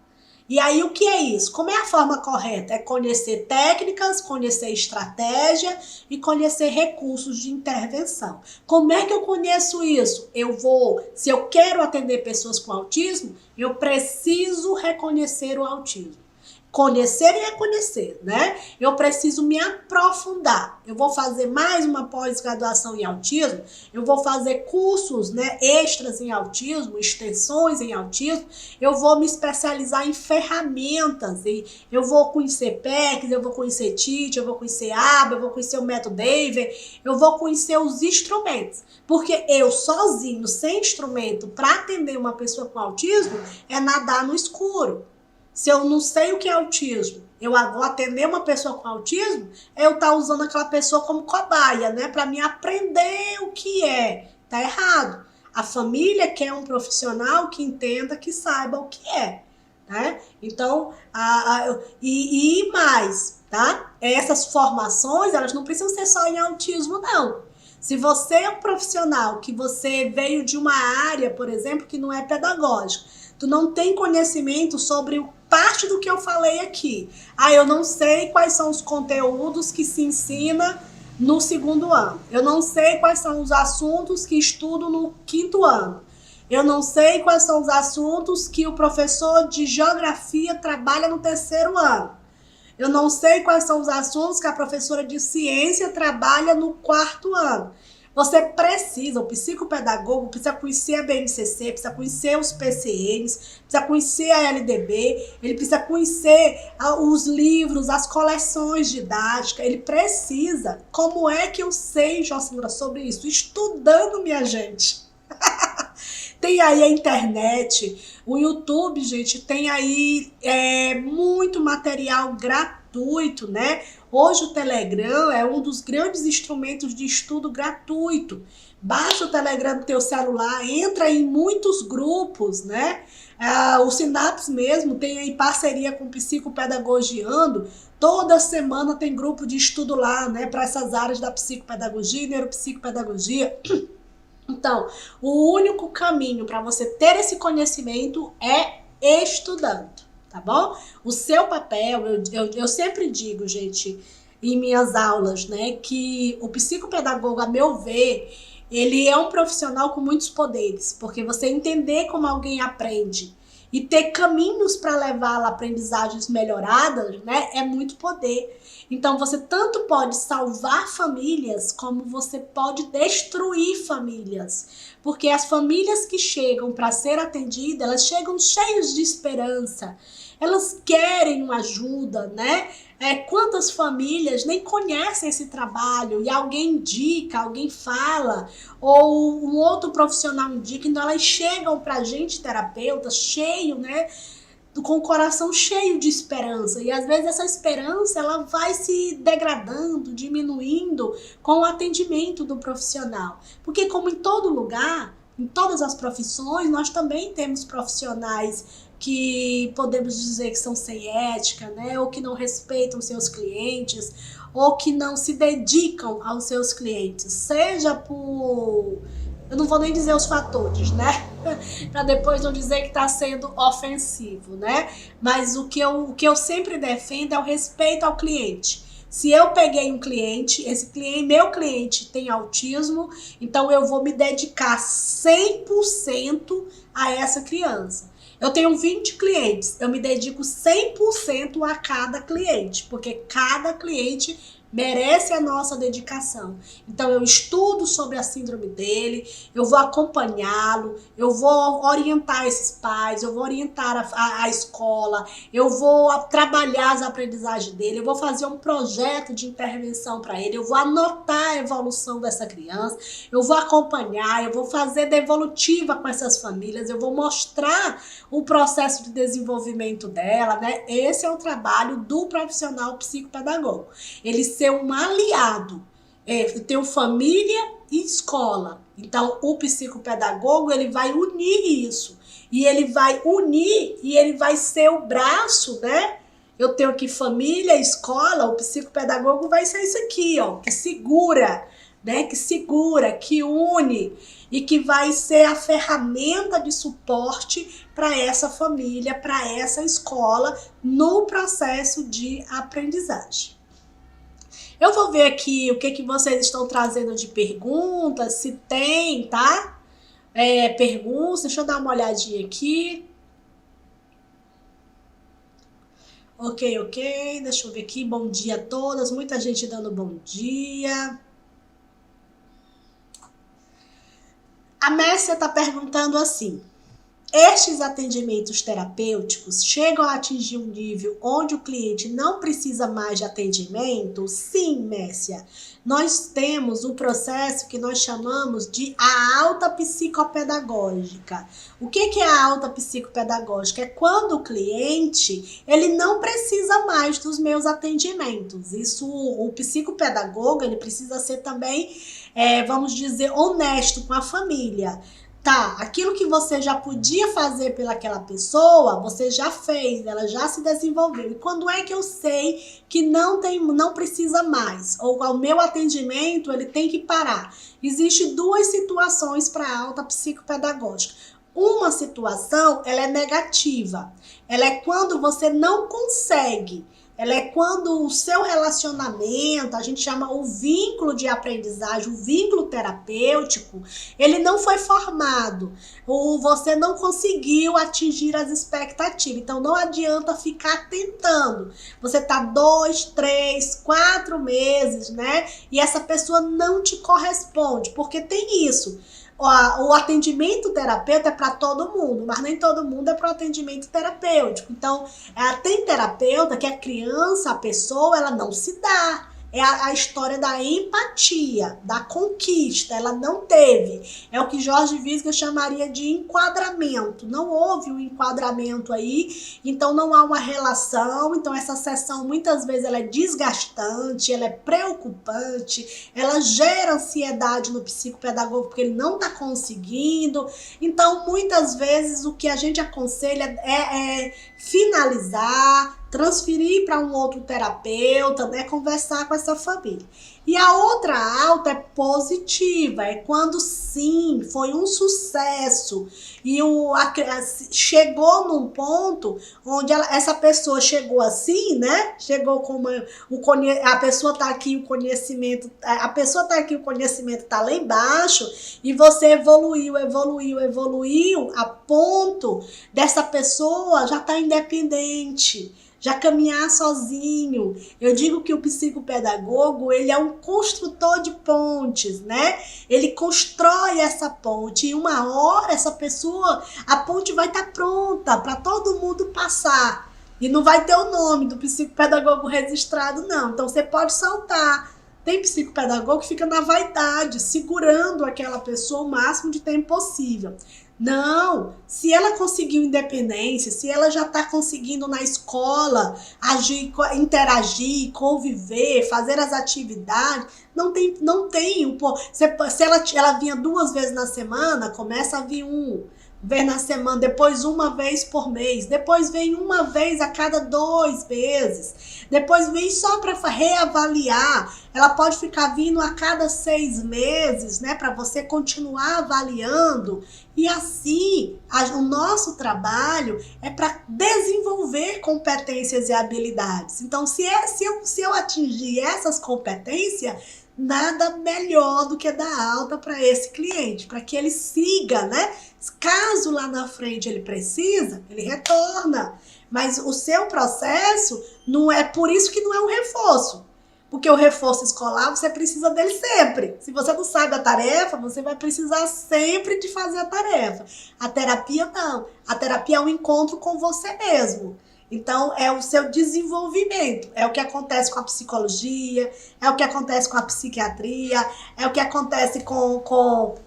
E aí, o que é isso? Como é a forma correta? É conhecer técnicas, conhecer estratégia e conhecer recursos de intervenção. Como é que eu conheço isso? Se eu quero atender pessoas com autismo, eu preciso reconhecer o autismo. Conhecer e reconhecer, né? Eu preciso me aprofundar. Eu vou fazer mais uma pós-graduação em autismo, eu vou fazer cursos, né, extras em autismo, extensões em autismo, eu vou me especializar em ferramentas, eu vou conhecer PECs, eu vou conhecer TIT, eu vou conhecer ABA, eu vou conhecer o método David, eu vou conhecer os instrumentos. Porque eu sozinho, sem instrumento, para atender uma pessoa com autismo, é nadar no escuro. Se eu não sei o que é autismo, eu vou atender uma pessoa com autismo, eu estar usando aquela pessoa como cobaia, né? Para mim aprender o que é. Tá errado. A família quer um profissional que entenda, que saiba o que é. Né? Então, e mais, tá? Essas formações, elas não precisam ser só em autismo, não. Se você é um profissional que você veio de uma área, por exemplo, que não é pedagógica, tu não tem conhecimento sobre parte do que eu falei aqui. Eu não sei quais são os conteúdos que se ensina no 2º ano. Eu não sei quais são os assuntos que estudo no 5º ano. Eu não sei quais são os assuntos que o professor de geografia trabalha no 3º ano. Eu não sei quais são os assuntos que a professora de ciência trabalha no 4º ano. Você precisa, o psicopedagogo precisa conhecer a BNCC, precisa conhecer os PCNs, precisa conhecer a LDB, ele precisa conhecer os livros, as coleções didáticas, ele precisa. Como é que eu sei, Jocindra, sobre isso? Estudando, minha gente. Tem aí a internet, o YouTube, gente, tem aí muito material gratuito, né? Hoje o Telegram é um dos grandes instrumentos de estudo gratuito. Baixa o Telegram no teu celular, entra em muitos grupos, né? O Sinapse mesmo tem aí parceria com o Psicopedagogiando. Toda semana tem grupo de estudo lá, né? Para essas áreas da psicopedagogia e neuropsicopedagogia. Então, o único caminho para você ter esse conhecimento é estudando, tá bom? O seu papel, eu sempre digo, gente, em minhas aulas, né, que o psicopedagogo, a meu ver, ele é um profissional com muitos poderes, porque você entender como alguém aprende e ter caminhos para levá-la a aprendizagens melhoradas, né, é muito poder. Então você tanto pode salvar famílias, como você pode destruir famílias. Porque as famílias que chegam para ser atendidas, elas chegam cheias de esperança. Elas querem uma ajuda, né? Quantas famílias nem conhecem esse trabalho e alguém indica, alguém fala, ou um outro profissional indica, então elas chegam pra gente, terapeuta, cheio, né? Com o coração cheio de esperança, e às vezes essa esperança ela vai se degradando, diminuindo com o atendimento do profissional, porque como em todo lugar, em todas as profissões, nós também temos profissionais que podemos dizer que são sem ética, né? Ou que não respeitam seus clientes, ou que não se dedicam aos seus clientes, seja por... eu não vou nem dizer os fatores, né? Para depois não dizer que está sendo ofensivo, né? Mas o que eu sempre defendo é o respeito ao cliente. Se eu peguei um cliente, meu cliente tem autismo, então eu vou me dedicar 100% a essa criança. Eu tenho 20 clientes, eu me dedico 100% a cada cliente, porque cada cliente merece a nossa dedicação. Então eu estudo sobre a síndrome dele, eu vou acompanhá-lo, eu vou orientar esses pais, eu vou orientar a escola, eu vou trabalhar as aprendizagens dele, eu vou fazer um projeto de intervenção para ele, eu vou anotar a evolução dessa criança, eu vou acompanhar, eu vou fazer devolutiva com essas famílias, eu vou mostrar o processo de desenvolvimento dela, né? Esse é o trabalho do profissional psicopedagogo. Ele ser um aliado. Eu tenho família e escola. Então, o psicopedagogo, ele vai unir isso. E ele vai unir e ele vai ser o braço, né? Eu tenho aqui família, escola, o psicopedagogo vai ser isso aqui, ó, que segura, né? Que segura, que une e que vai ser a ferramenta de suporte para essa família, para essa escola no processo de aprendizagem. Eu vou ver aqui o que vocês estão trazendo de perguntas, se tem, tá? Perguntas, deixa eu dar uma olhadinha aqui. Ok, deixa eu ver aqui, bom dia a todas, muita gente dando bom dia. A Mércia está perguntando assim: estes atendimentos terapêuticos chegam a atingir um nível onde o cliente não precisa mais de atendimento? Sim, Mércia. Nós temos um processo que nós chamamos de a alta psicopedagógica. O que é a alta psicopedagógica? É quando o cliente ele não precisa mais dos meus atendimentos. Isso, o psicopedagogo ele precisa ser também, vamos dizer, honesto com a família. Tá, aquilo que você já podia fazer pelaquela pessoa, você já fez, ela já se desenvolveu. E quando é que eu sei que não precisa mais? Ou o meu atendimento, ele tem que parar? Existem duas situações para a alta psicopedagógica. Uma situação, ela é negativa. Ela é quando você não consegue. Ela é quando o seu relacionamento, a gente chama o vínculo de aprendizagem, o vínculo terapêutico, ele não foi formado, ou você não conseguiu atingir as expectativas. Então não adianta ficar tentando. Você tá 2, 3, 4 meses, né? E essa pessoa não te corresponde, porque tem isso. O atendimento terapêutico é para todo mundo, mas nem todo mundo é para o atendimento terapêutico. Então, tem terapeuta que a criança, a pessoa, ela não se dá. É a história da empatia, da conquista, ela não teve. É o que Jorge Visger chamaria de enquadramento. Não houve um enquadramento aí, então não há uma relação. Então essa sessão muitas vezes ela é desgastante, ela é preocupante, ela gera ansiedade no psicopedagogo porque ele não está conseguindo. Então muitas vezes o que a gente aconselha é finalizar, transferir para um outro terapeuta, né, conversar com essa família. E a outra alta é positiva, é quando sim, foi um sucesso e chegou num ponto onde essa pessoa chegou assim, né? Chegou com a pessoa tá aqui, o conhecimento, a pessoa tá aqui, o conhecimento tá lá embaixo e você evoluiu a ponto dessa pessoa já tá independente, já caminhar sozinho. Eu digo que o psicopedagogo, ele é um construtor de pontes, né? Ele constrói essa ponte e uma hora essa pessoa, a ponte vai estar pronta para todo mundo passar. E não vai ter o nome do psicopedagogo registrado, não. Então você pode saltar. Tem psicopedagogo que fica na vaidade, segurando aquela pessoa o máximo de tempo possível. Não, se ela conseguiu independência, se ela já está conseguindo na escola agir, interagir, conviver, fazer as atividades, não tem se ela vinha 2 vezes na semana, começa a vir vez na semana, depois uma vez por mês, depois vem uma vez a cada 2 meses, depois vem só para reavaliar. Ela pode ficar vindo a cada 6 meses, né, para você continuar avaliando. E assim, o nosso trabalho é para desenvolver competências e habilidades. Então, se eu atingir essas competências, nada melhor do que dar alta para esse cliente, para que ele siga, né? Caso lá na frente ele precisa, ele retorna. Mas o seu processo não é, por isso que não é um reforço. Porque o reforço escolar, você precisa dele sempre. Se você não sabe a tarefa, você vai precisar sempre de fazer a tarefa. A terapia não. A terapia é um encontro com você mesmo. Então, é o seu desenvolvimento. É o que acontece com a psicologia, é o que acontece com a psiquiatria, é o que acontece com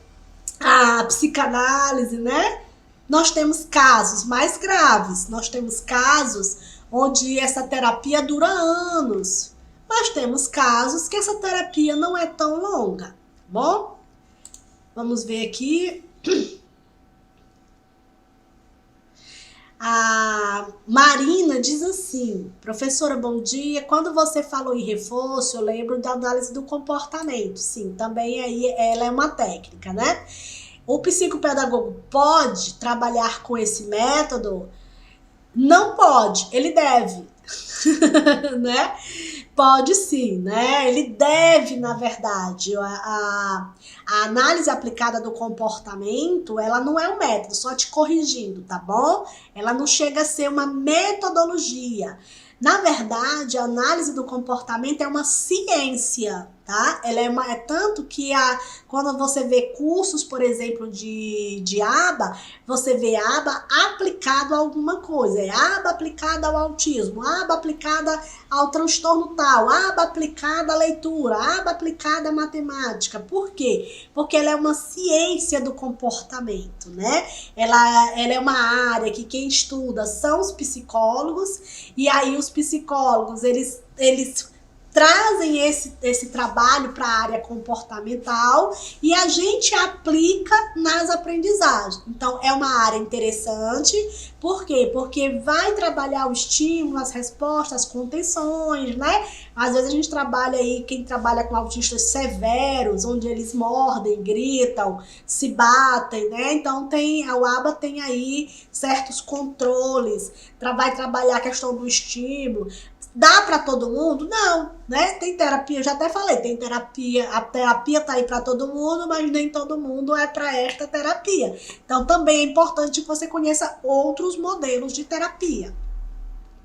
a psicanálise, né? Nós temos casos mais graves. Nós temos casos onde essa terapia dura anos. Mas temos casos que essa terapia não é tão longa, tá bom? Vamos ver aqui. A Marina diz assim: professora, bom dia. Quando você falou em reforço, eu lembro da análise do comportamento. Sim, também aí ela é uma técnica, né? O psicopedagogo pode trabalhar com esse método? Não pode, ele deve, né? Pode sim, né? Ele deve, na verdade, a análise aplicada do comportamento, ela não é um método, só te corrigindo, tá bom? Ela não chega a ser uma metodologia. Na verdade, a análise do comportamento é uma ciência, tá? Ela é tanto que quando você vê cursos, por exemplo, de aba, você vê aba aplicado a alguma coisa. É aba aplicada ao autismo, aba aplicada ao transtorno tal, aba aplicada à leitura, aba aplicada à matemática. Por quê? Porque ela é uma ciência do comportamento, né? Ela é uma área que quem estuda são os psicólogos, e aí os psicólogos, eles trazem esse trabalho para a área comportamental e a gente aplica nas aprendizagens. Então, é uma área interessante. Por quê? Porque vai trabalhar o estímulo, as respostas, as contenções, né? Às vezes a gente trabalha aí, quem trabalha com autistas severos, onde eles mordem, gritam, se batem, né? Então, o ABA tem aí certos controles, vai trabalhar a questão do estímulo. Dá para todo mundo? Não, né? Tem terapia, já até falei, tem terapia, a terapia tá aí para todo mundo, mas nem todo mundo é para esta terapia. Então também é importante que você conheça outros modelos de terapia,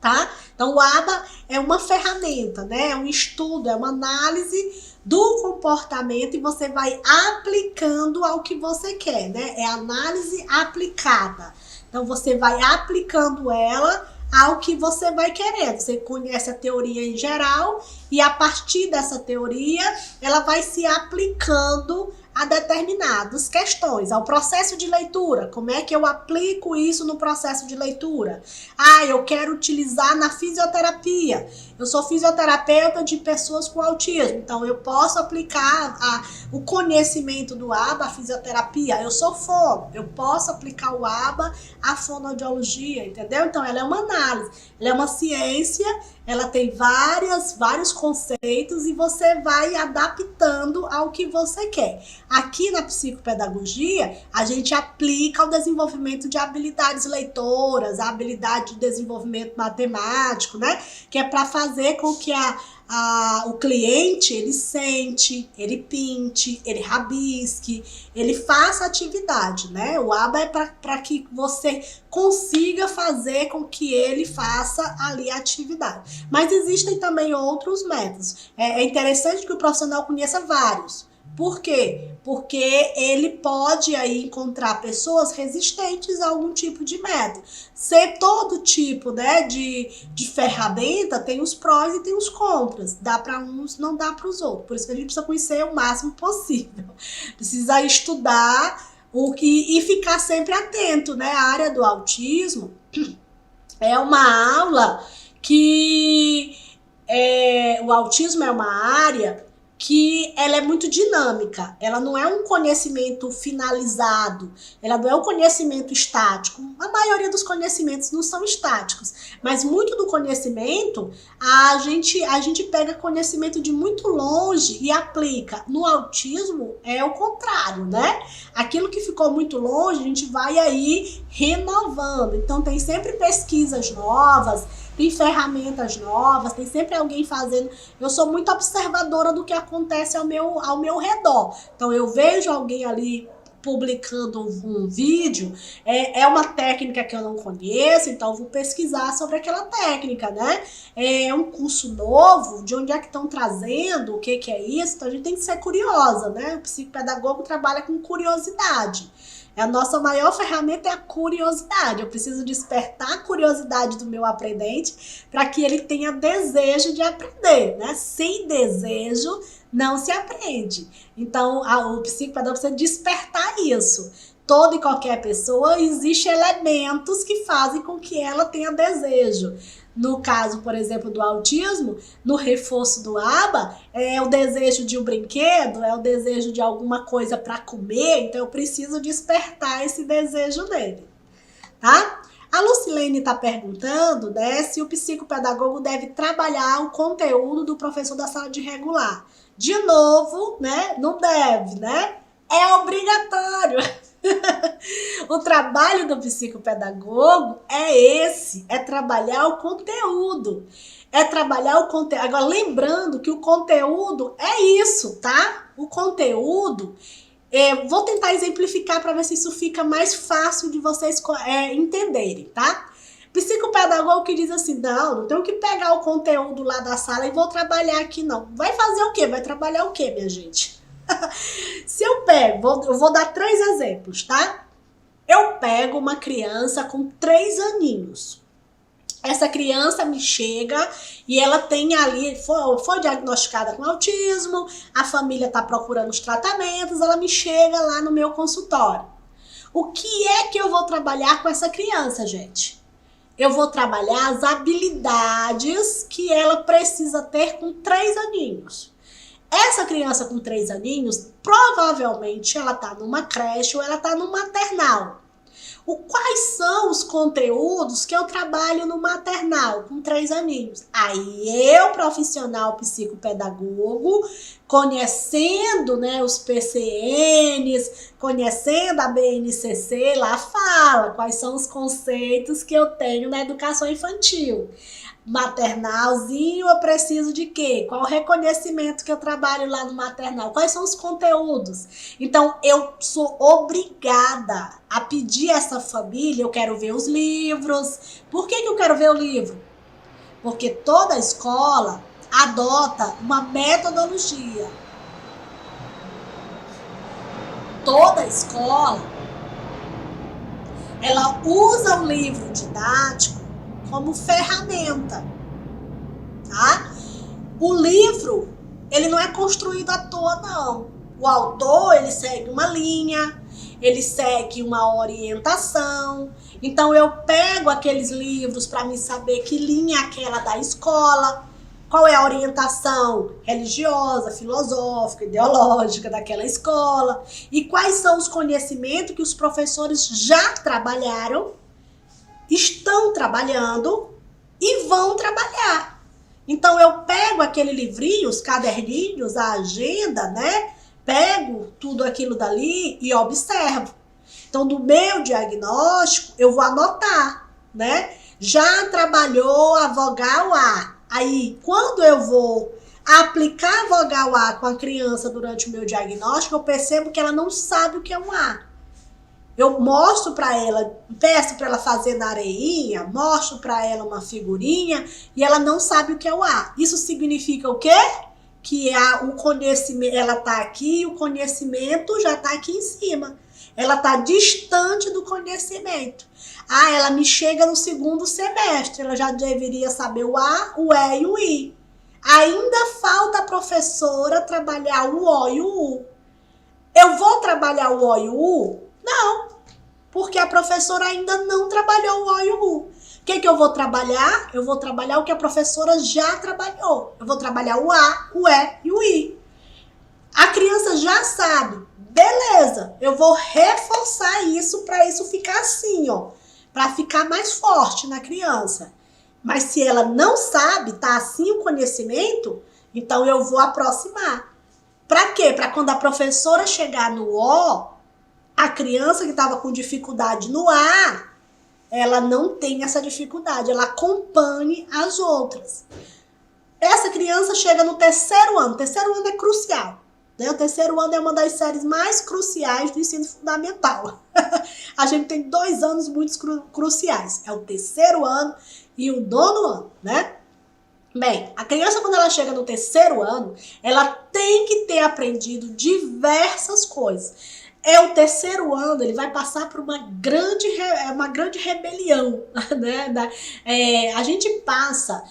tá? Então o ABA é uma ferramenta, né? É um estudo, é uma análise do comportamento e você vai aplicando ao que você quer, né? É análise aplicada. Então você vai aplicando ela ao que você vai querer. Você conhece a teoria em geral e a partir dessa teoria ela vai se aplicando a determinadas questões, ao processo de leitura. Como é que eu aplico isso no processo de leitura? Eu quero utilizar na fisioterapia. Eu sou fisioterapeuta de pessoas com autismo, então eu posso aplicar o conhecimento do ABA à fisioterapia. Eu sou fono, eu posso aplicar o ABA à fonoaudiologia, entendeu? Então ela é uma análise, ela é uma ciência, ela tem vários conceitos e você vai adaptando ao que você quer. Aqui na psicopedagogia, a gente aplica o desenvolvimento de habilidades leitoras, a habilidade de desenvolvimento matemático, né? Que é para fazer com que o cliente, ele sente, ele pinte, ele rabisque, ele faça atividade, né? O ABA é para que você consiga fazer com que ele faça ali a atividade. Mas existem também outros métodos. É interessante que o profissional conheça vários. Por quê? Porque ele pode aí encontrar pessoas resistentes a algum tipo de método. Ser todo tipo, né, de ferramenta tem os prós e tem os contras. Dá para uns, não dá para os outros. Por isso que a gente precisa conhecer o máximo possível. Precisa estudar e ficar sempre atento, né? A área do autismo é uma aula que o autismo é uma área que ela é muito dinâmica, ela não é um conhecimento finalizado, ela não é um conhecimento estático. A maioria dos conhecimentos não são estáticos, mas muito do conhecimento a gente pega conhecimento de muito longe e aplica. No autismo é o contrário, né? Aquilo que ficou muito longe a gente vai aí renovando. Então tem sempre pesquisas novas, tem ferramentas novas, tem sempre alguém fazendo. Eu sou muito observadora do que acontece ao meu redor. Então eu vejo alguém ali publicando um vídeo, é uma técnica que eu não conheço, então eu vou pesquisar sobre aquela técnica, né? É um curso novo, de onde é que estão trazendo, o que é isso? Então a gente tem que ser curiosa, né? O psicopedagogo trabalha com curiosidade. A nossa maior ferramenta é a curiosidade. Eu preciso despertar a curiosidade do meu aprendente para que ele tenha desejo de aprender, né? Sem desejo, não se aprende. Então, o psicopedagogo precisa despertar isso. Toda e qualquer pessoa, existem elementos que fazem com que ela tenha desejo. No caso, por exemplo, do autismo, no reforço do ABA, é o desejo de um brinquedo, é o desejo de alguma coisa para comer, então eu preciso despertar esse desejo dele, tá? A Lucilene está perguntando, né, se o psicopedagogo deve trabalhar o conteúdo do professor da sala de regular. De novo, né, não deve, né? É obrigatório. O trabalho do psicopedagogo é trabalhar o conteúdo. É trabalhar o conteúdo. Agora, lembrando que o conteúdo é isso, tá? O conteúdo, vou tentar exemplificar para ver se isso fica mais fácil de vocês entenderem, tá? Psicopedagogo que diz assim, não tenho que pegar o conteúdo lá da sala e vou trabalhar aqui, não. Vai fazer o quê? Vai trabalhar o quê, minha gente? Se eu vou dar 3 exemplos, tá? Eu pego uma criança com 3 aninhos. Essa criança me chega e ela tem ali, foi diagnosticada com autismo, a família está procurando os tratamentos, ela me chega lá no meu consultório. O que é que eu vou trabalhar com essa criança, gente? eu vou trabalhar as habilidades que ela precisa ter com 3 aninhos. Essa criança com 3 aninhos, provavelmente ela está numa creche ou ela está no maternal. Quais são os conteúdos que eu trabalho no maternal com 3 aninhos? Aí eu, profissional psicopedagogo, conhecendo, né, os PCNs, conhecendo a BNCC, lá fala quais são os conceitos que eu tenho na educação infantil. Maternalzinho, eu preciso de quê? Qual o reconhecimento que eu trabalho lá no maternal? Quais são os conteúdos? Então, eu sou obrigada a pedir a essa família, eu quero ver os livros. Por que eu quero ver o livro? Porque toda escola adota uma metodologia. Toda escola, ela usa o livro didático como ferramenta, tá? O livro, ele não é construído à toa, não. O autor, ele segue uma linha, ele segue uma orientação. Então, eu pego aqueles livros para me saber que linha é aquela da escola, qual é a orientação religiosa, filosófica, ideológica daquela escola, e quais são os conhecimentos que os professores já trabalharam, estão trabalhando e vão trabalhar. Então eu pego aquele livrinho, os caderninhos, a agenda, né? Pego tudo aquilo dali e observo. Então no meu diagnóstico eu vou anotar, né? Já trabalhou a vogal A. Aí quando eu vou aplicar a vogal A com a criança durante o meu diagnóstico, eu percebo que ela não sabe o que é um A. Eu mostro para ela, peço para ela fazer na areinha, mostro para ela uma figurinha e ela não sabe o que é o A. Isso significa o quê? Que o conhecimento, ela está aqui e o conhecimento já está aqui em cima. Ela está distante do conhecimento. Ah, ela me chega no 2º semestre, ela já deveria saber o A, o E e o I. Ainda falta a professora trabalhar o O e o U. Eu vou trabalhar o O e o U? Não, porque a professora ainda não trabalhou o O e o U. O que eu vou trabalhar? Eu vou trabalhar o que a professora já trabalhou. Eu vou trabalhar o A, o E e o I. A criança já sabe. Beleza, eu vou reforçar isso para isso ficar assim, ó. Para ficar mais forte na criança. Mas se ela não sabe, tá assim o conhecimento, então eu vou aproximar. Para quê? Para quando a professora chegar no O, a criança que estava com dificuldade no A, ela não tem essa dificuldade, ela acompanhe as outras. Essa criança chega no 3º ano, o 3º ano é crucial, né? O 3º ano é uma das séries mais cruciais do ensino fundamental. A gente tem 2 anos muito cruciais, é o 3º ano e o 9º ano, né? Bem, a criança quando ela chega no 3º ano, ela tem que ter aprendido diversas coisas. É o 3º ano, ele vai passar por uma grande rebelião, né? A gente passa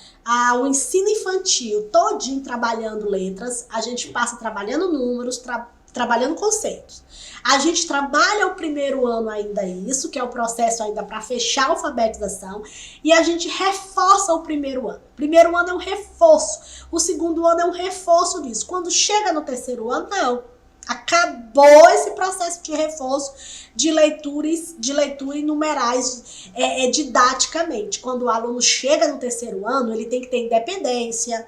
o ensino infantil todinho trabalhando letras, a gente passa trabalhando números, trabalhando conceitos. A gente trabalha o 1º ano ainda isso, que é o processo ainda para fechar a alfabetização, e a gente reforça o 1º ano. O 1º ano é um reforço, o 2º ano é um reforço disso. Quando chega no 3º ano, não. Acabou esse processo de reforço de leitura e numerais didaticamente. Quando o aluno chega no 3º ano, ele tem que ter independência.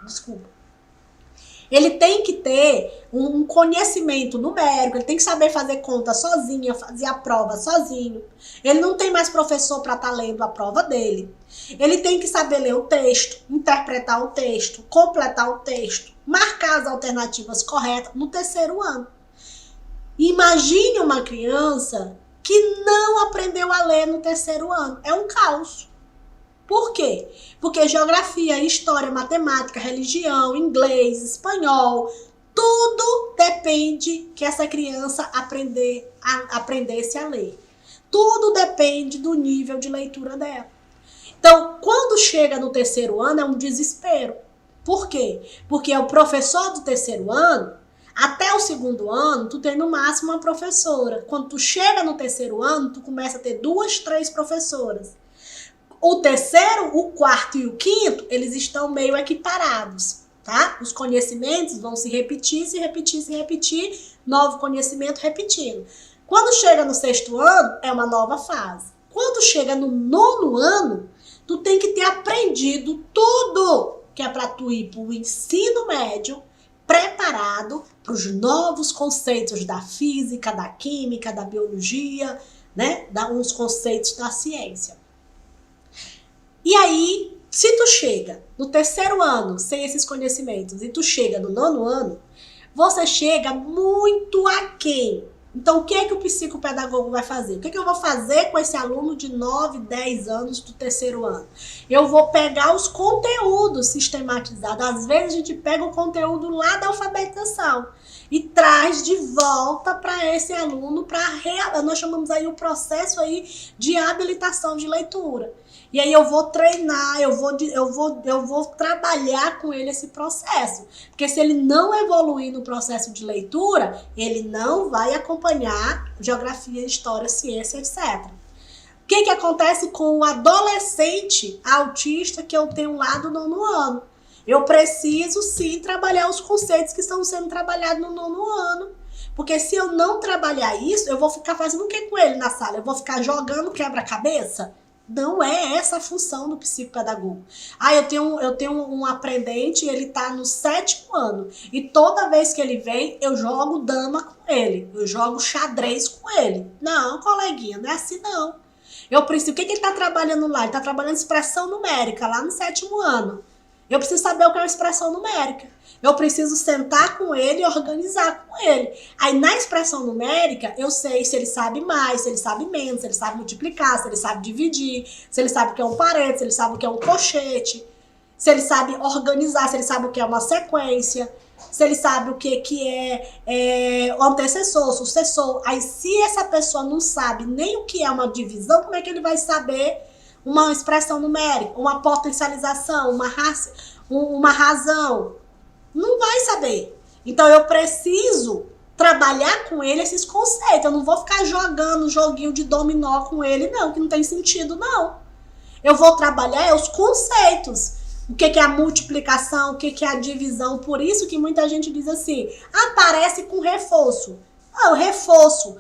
Desculpa. Ele tem que ter um conhecimento numérico, ele tem que saber fazer conta sozinho, fazer a prova sozinho. Ele não tem mais professor para estar lendo a prova dele. Ele tem que saber ler o texto, interpretar o texto, completar o texto, marcar as alternativas corretas no 3º ano. Imagine uma criança que não aprendeu a ler no 3º ano. É um caos. Por quê? Porque geografia, história, matemática, religião, inglês, espanhol, tudo depende que essa criança aprendesse a ler. Tudo depende do nível de leitura dela. Então, quando chega no 3º ano, é um desespero. Por quê? Porque o professor do 3º ano, Até o segundo ano, tu tem no máximo uma professora. Quando tu chega no terceiro ano, tu começa a ter 2, 3 professoras. O terceiro, o quarto e o quinto, eles estão meio equiparados, tá? Os conhecimentos vão se repetir, se repetir, se repetir, novo conhecimento repetindo. Quando chega no sexto ano, é uma nova fase. Quando chega no nono ano, tu tem que ter aprendido tudo que é para tu ir para o ensino médio, preparado para os novos conceitos da física, da química, da biologia, né? Uns conceitos da ciência. E aí, se tu chega no terceiro ano sem esses conhecimentos e tu chega no nono ano, você chega muito aquém. Então, o que é que o psicopedagogo vai fazer? O que é que eu vou fazer com esse aluno de 9, 10 anos do terceiro ano? Eu vou pegar os conteúdos sistematizados. Às vezes, a gente pega o conteúdo lá da alfabetização e traz de volta para esse aluno para nós chamamos aí o processo aí de habilitação de leitura. E aí eu vou treinar, eu vou trabalhar com ele esse processo. Porque se ele não evoluir no processo de leitura, ele não vai acompanhar geografia, história, ciência, etc. O que acontece com o adolescente autista que eu tenho lá do nono ano? Eu preciso sim trabalhar os conceitos que estão sendo trabalhados no nono ano. Porque se eu não trabalhar isso, eu vou ficar fazendo o que com ele na sala? Eu vou ficar jogando quebra-cabeça? Não é essa a função do psicopedagogo. Eu tenho um aprendente, ele tá no 7º ano. E toda vez que ele vem, eu jogo dama com ele. Eu jogo xadrez com ele. Não, coleguinha, não é assim não. Eu preciso, o que ele tá trabalhando lá? Ele tá trabalhando expressão numérica, lá no 7º ano. Eu preciso saber o que é uma expressão numérica. Eu preciso sentar com ele e organizar com ele. Aí, na expressão numérica, eu sei se ele sabe mais, se ele sabe menos, se ele sabe multiplicar, se ele sabe dividir, se ele sabe o que é um parênteses, se ele sabe o que é um colchete, se ele sabe organizar, se ele sabe o que é uma sequência, se ele sabe o que é o antecessor, sucessor. Aí, se essa pessoa não sabe nem o que é uma divisão, como é que ele vai saber uma expressão numérica, uma potencialização, uma razão? Não vai saber. Então, eu preciso trabalhar com ele esses conceitos. Eu não vou ficar jogando joguinho de dominó com ele, não, que não tem sentido, não. Eu vou trabalhar os conceitos. O que é a multiplicação, o que é a divisão. Por isso que muita gente diz assim, aparece com reforço. O reforço,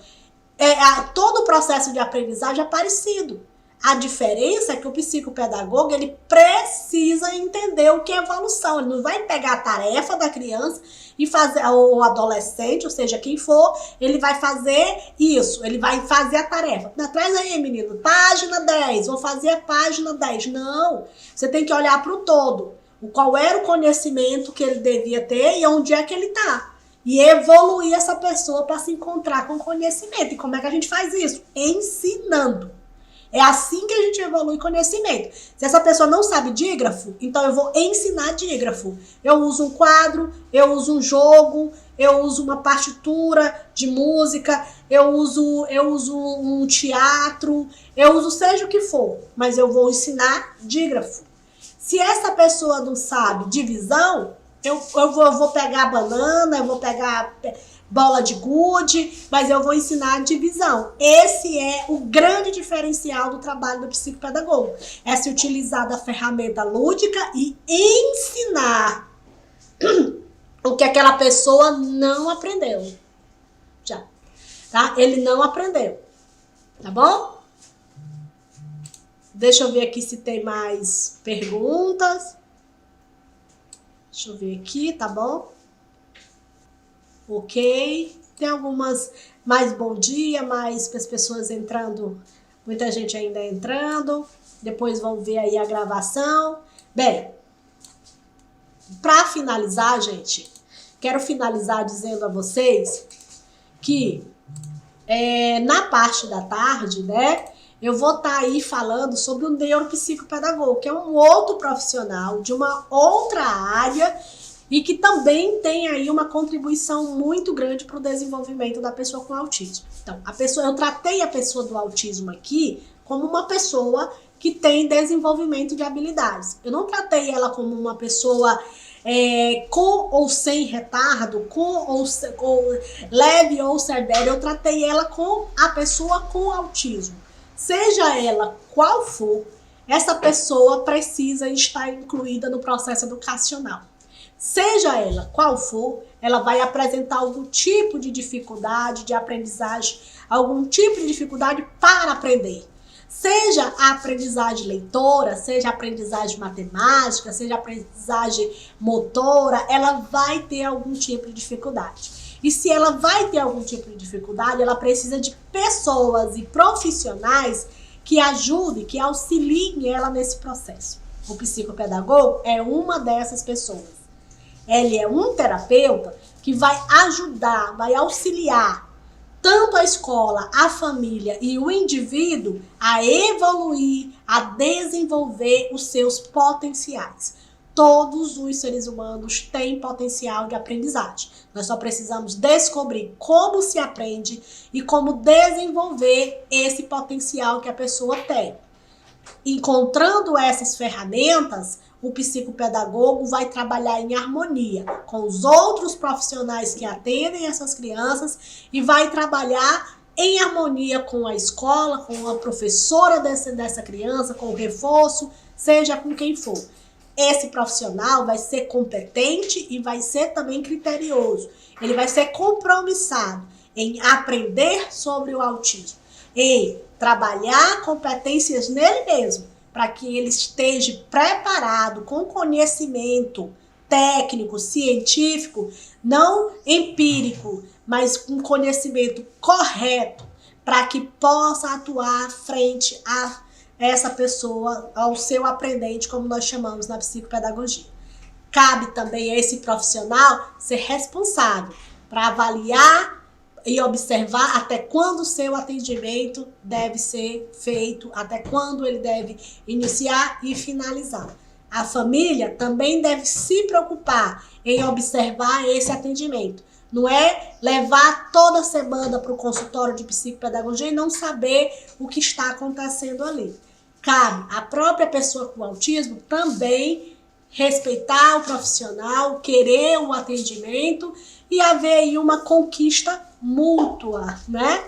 todo o processo de aprendizagem é parecido. A diferença é que o psicopedagogo, ele precisa entender o que é evolução. Ele não vai pegar a tarefa da criança e fazer, o adolescente, ou seja, quem for, ele vai fazer isso, ele vai fazer a tarefa. Traz aí, menino, página 10, vou fazer a página 10. Não, você tem que olhar para o todo. Qual era o conhecimento que ele devia ter e onde é que ele está. E evoluir essa pessoa para se encontrar com conhecimento. E como é que a gente faz isso? Ensinando. É assim que a gente evolui conhecimento. Se essa pessoa não sabe dígrafo, então eu vou ensinar dígrafo. Eu uso um quadro, eu uso um jogo, eu uso uma partitura de música, eu uso um teatro, eu uso seja o que for, mas eu vou ensinar dígrafo. Se essa pessoa não sabe divisão, eu vou pegar banana, eu vou pegar bola de gude, mas eu vou ensinar a divisão. Esse é o grande diferencial do trabalho do psicopedagogo. É se utilizar da ferramenta lúdica e ensinar o que aquela pessoa não aprendeu. Já, tá? Ele não aprendeu. Tá bom? Deixa eu ver aqui se tem mais perguntas. Deixa eu ver aqui, tá bom? Ok. Tem algumas mais bom dia, mais para as pessoas entrando. Muita gente ainda entrando. Depois vão ver aí a gravação. Bem, para finalizar, gente, quero finalizar dizendo a vocês que na parte da tarde, né, eu vou estar aí falando sobre o neuropsicopedagogo, que é um outro profissional de uma outra área e que também tem aí uma contribuição muito grande para o desenvolvimento da pessoa com autismo. Então, eu tratei a pessoa do autismo aqui como uma pessoa que tem desenvolvimento de habilidades. Eu não tratei ela como uma pessoa com ou sem retardo, com leve ou severo. Eu tratei ela com a pessoa com autismo. Seja ela qual for, essa pessoa precisa estar incluída no processo educacional. Seja ela qual for, ela vai apresentar algum tipo de dificuldade de aprendizagem, algum tipo de dificuldade para aprender. Seja a aprendizagem leitora, seja a aprendizagem matemática, seja a aprendizagem motora, ela vai ter algum tipo de dificuldade. E se ela vai ter algum tipo de dificuldade, ela precisa de pessoas e profissionais que ajudem, que auxiliem ela nesse processo. O psicopedagogo é uma dessas pessoas. Ele é um terapeuta que vai ajudar, vai auxiliar tanto a escola, a família e o indivíduo a evoluir, a desenvolver os seus potenciais. Todos os seres humanos têm potencial de aprendizagem. Nós só precisamos descobrir como se aprende e como desenvolver esse potencial que a pessoa tem. Encontrando essas ferramentas, o psicopedagogo vai trabalhar em harmonia com os outros profissionais que atendem essas crianças e vai trabalhar em harmonia com a escola, com a professora dessa criança, com o reforço, seja com quem for. Esse profissional vai ser competente e vai ser também criterioso. Ele vai ser compromissado em aprender sobre o autismo, em trabalhar competências nele mesmo, para que ele esteja preparado, com conhecimento técnico, científico, não empírico, mas com conhecimento correto, para que possa atuar frente a essa pessoa, ao seu aprendente, como nós chamamos na psicopedagogia. Cabe também a esse profissional ser responsável para avaliar e observar até quando o seu atendimento deve ser feito, até quando ele deve iniciar e finalizar. A família também deve se preocupar em observar esse atendimento. Não é levar toda semana para o consultório de psicopedagogia e não saber o que está acontecendo ali. Cabe à própria pessoa com autismo também respeitar o profissional, querer o atendimento e haver aí uma conquista mútua, né?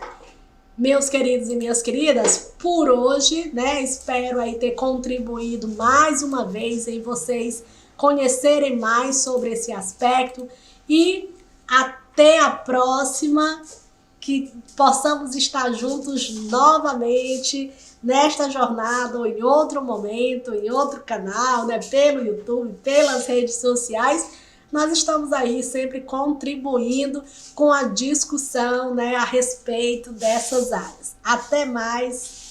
Meus queridos e minhas queridas, por hoje, né? Espero aí ter contribuído mais uma vez em vocês conhecerem mais sobre esse aspecto e até a próxima, que possamos estar juntos novamente nesta jornada ou em outro momento, em outro canal, né? Pelo YouTube, pelas redes sociais. Nós estamos aí sempre contribuindo com a discussão, né, a respeito dessas áreas. Até mais!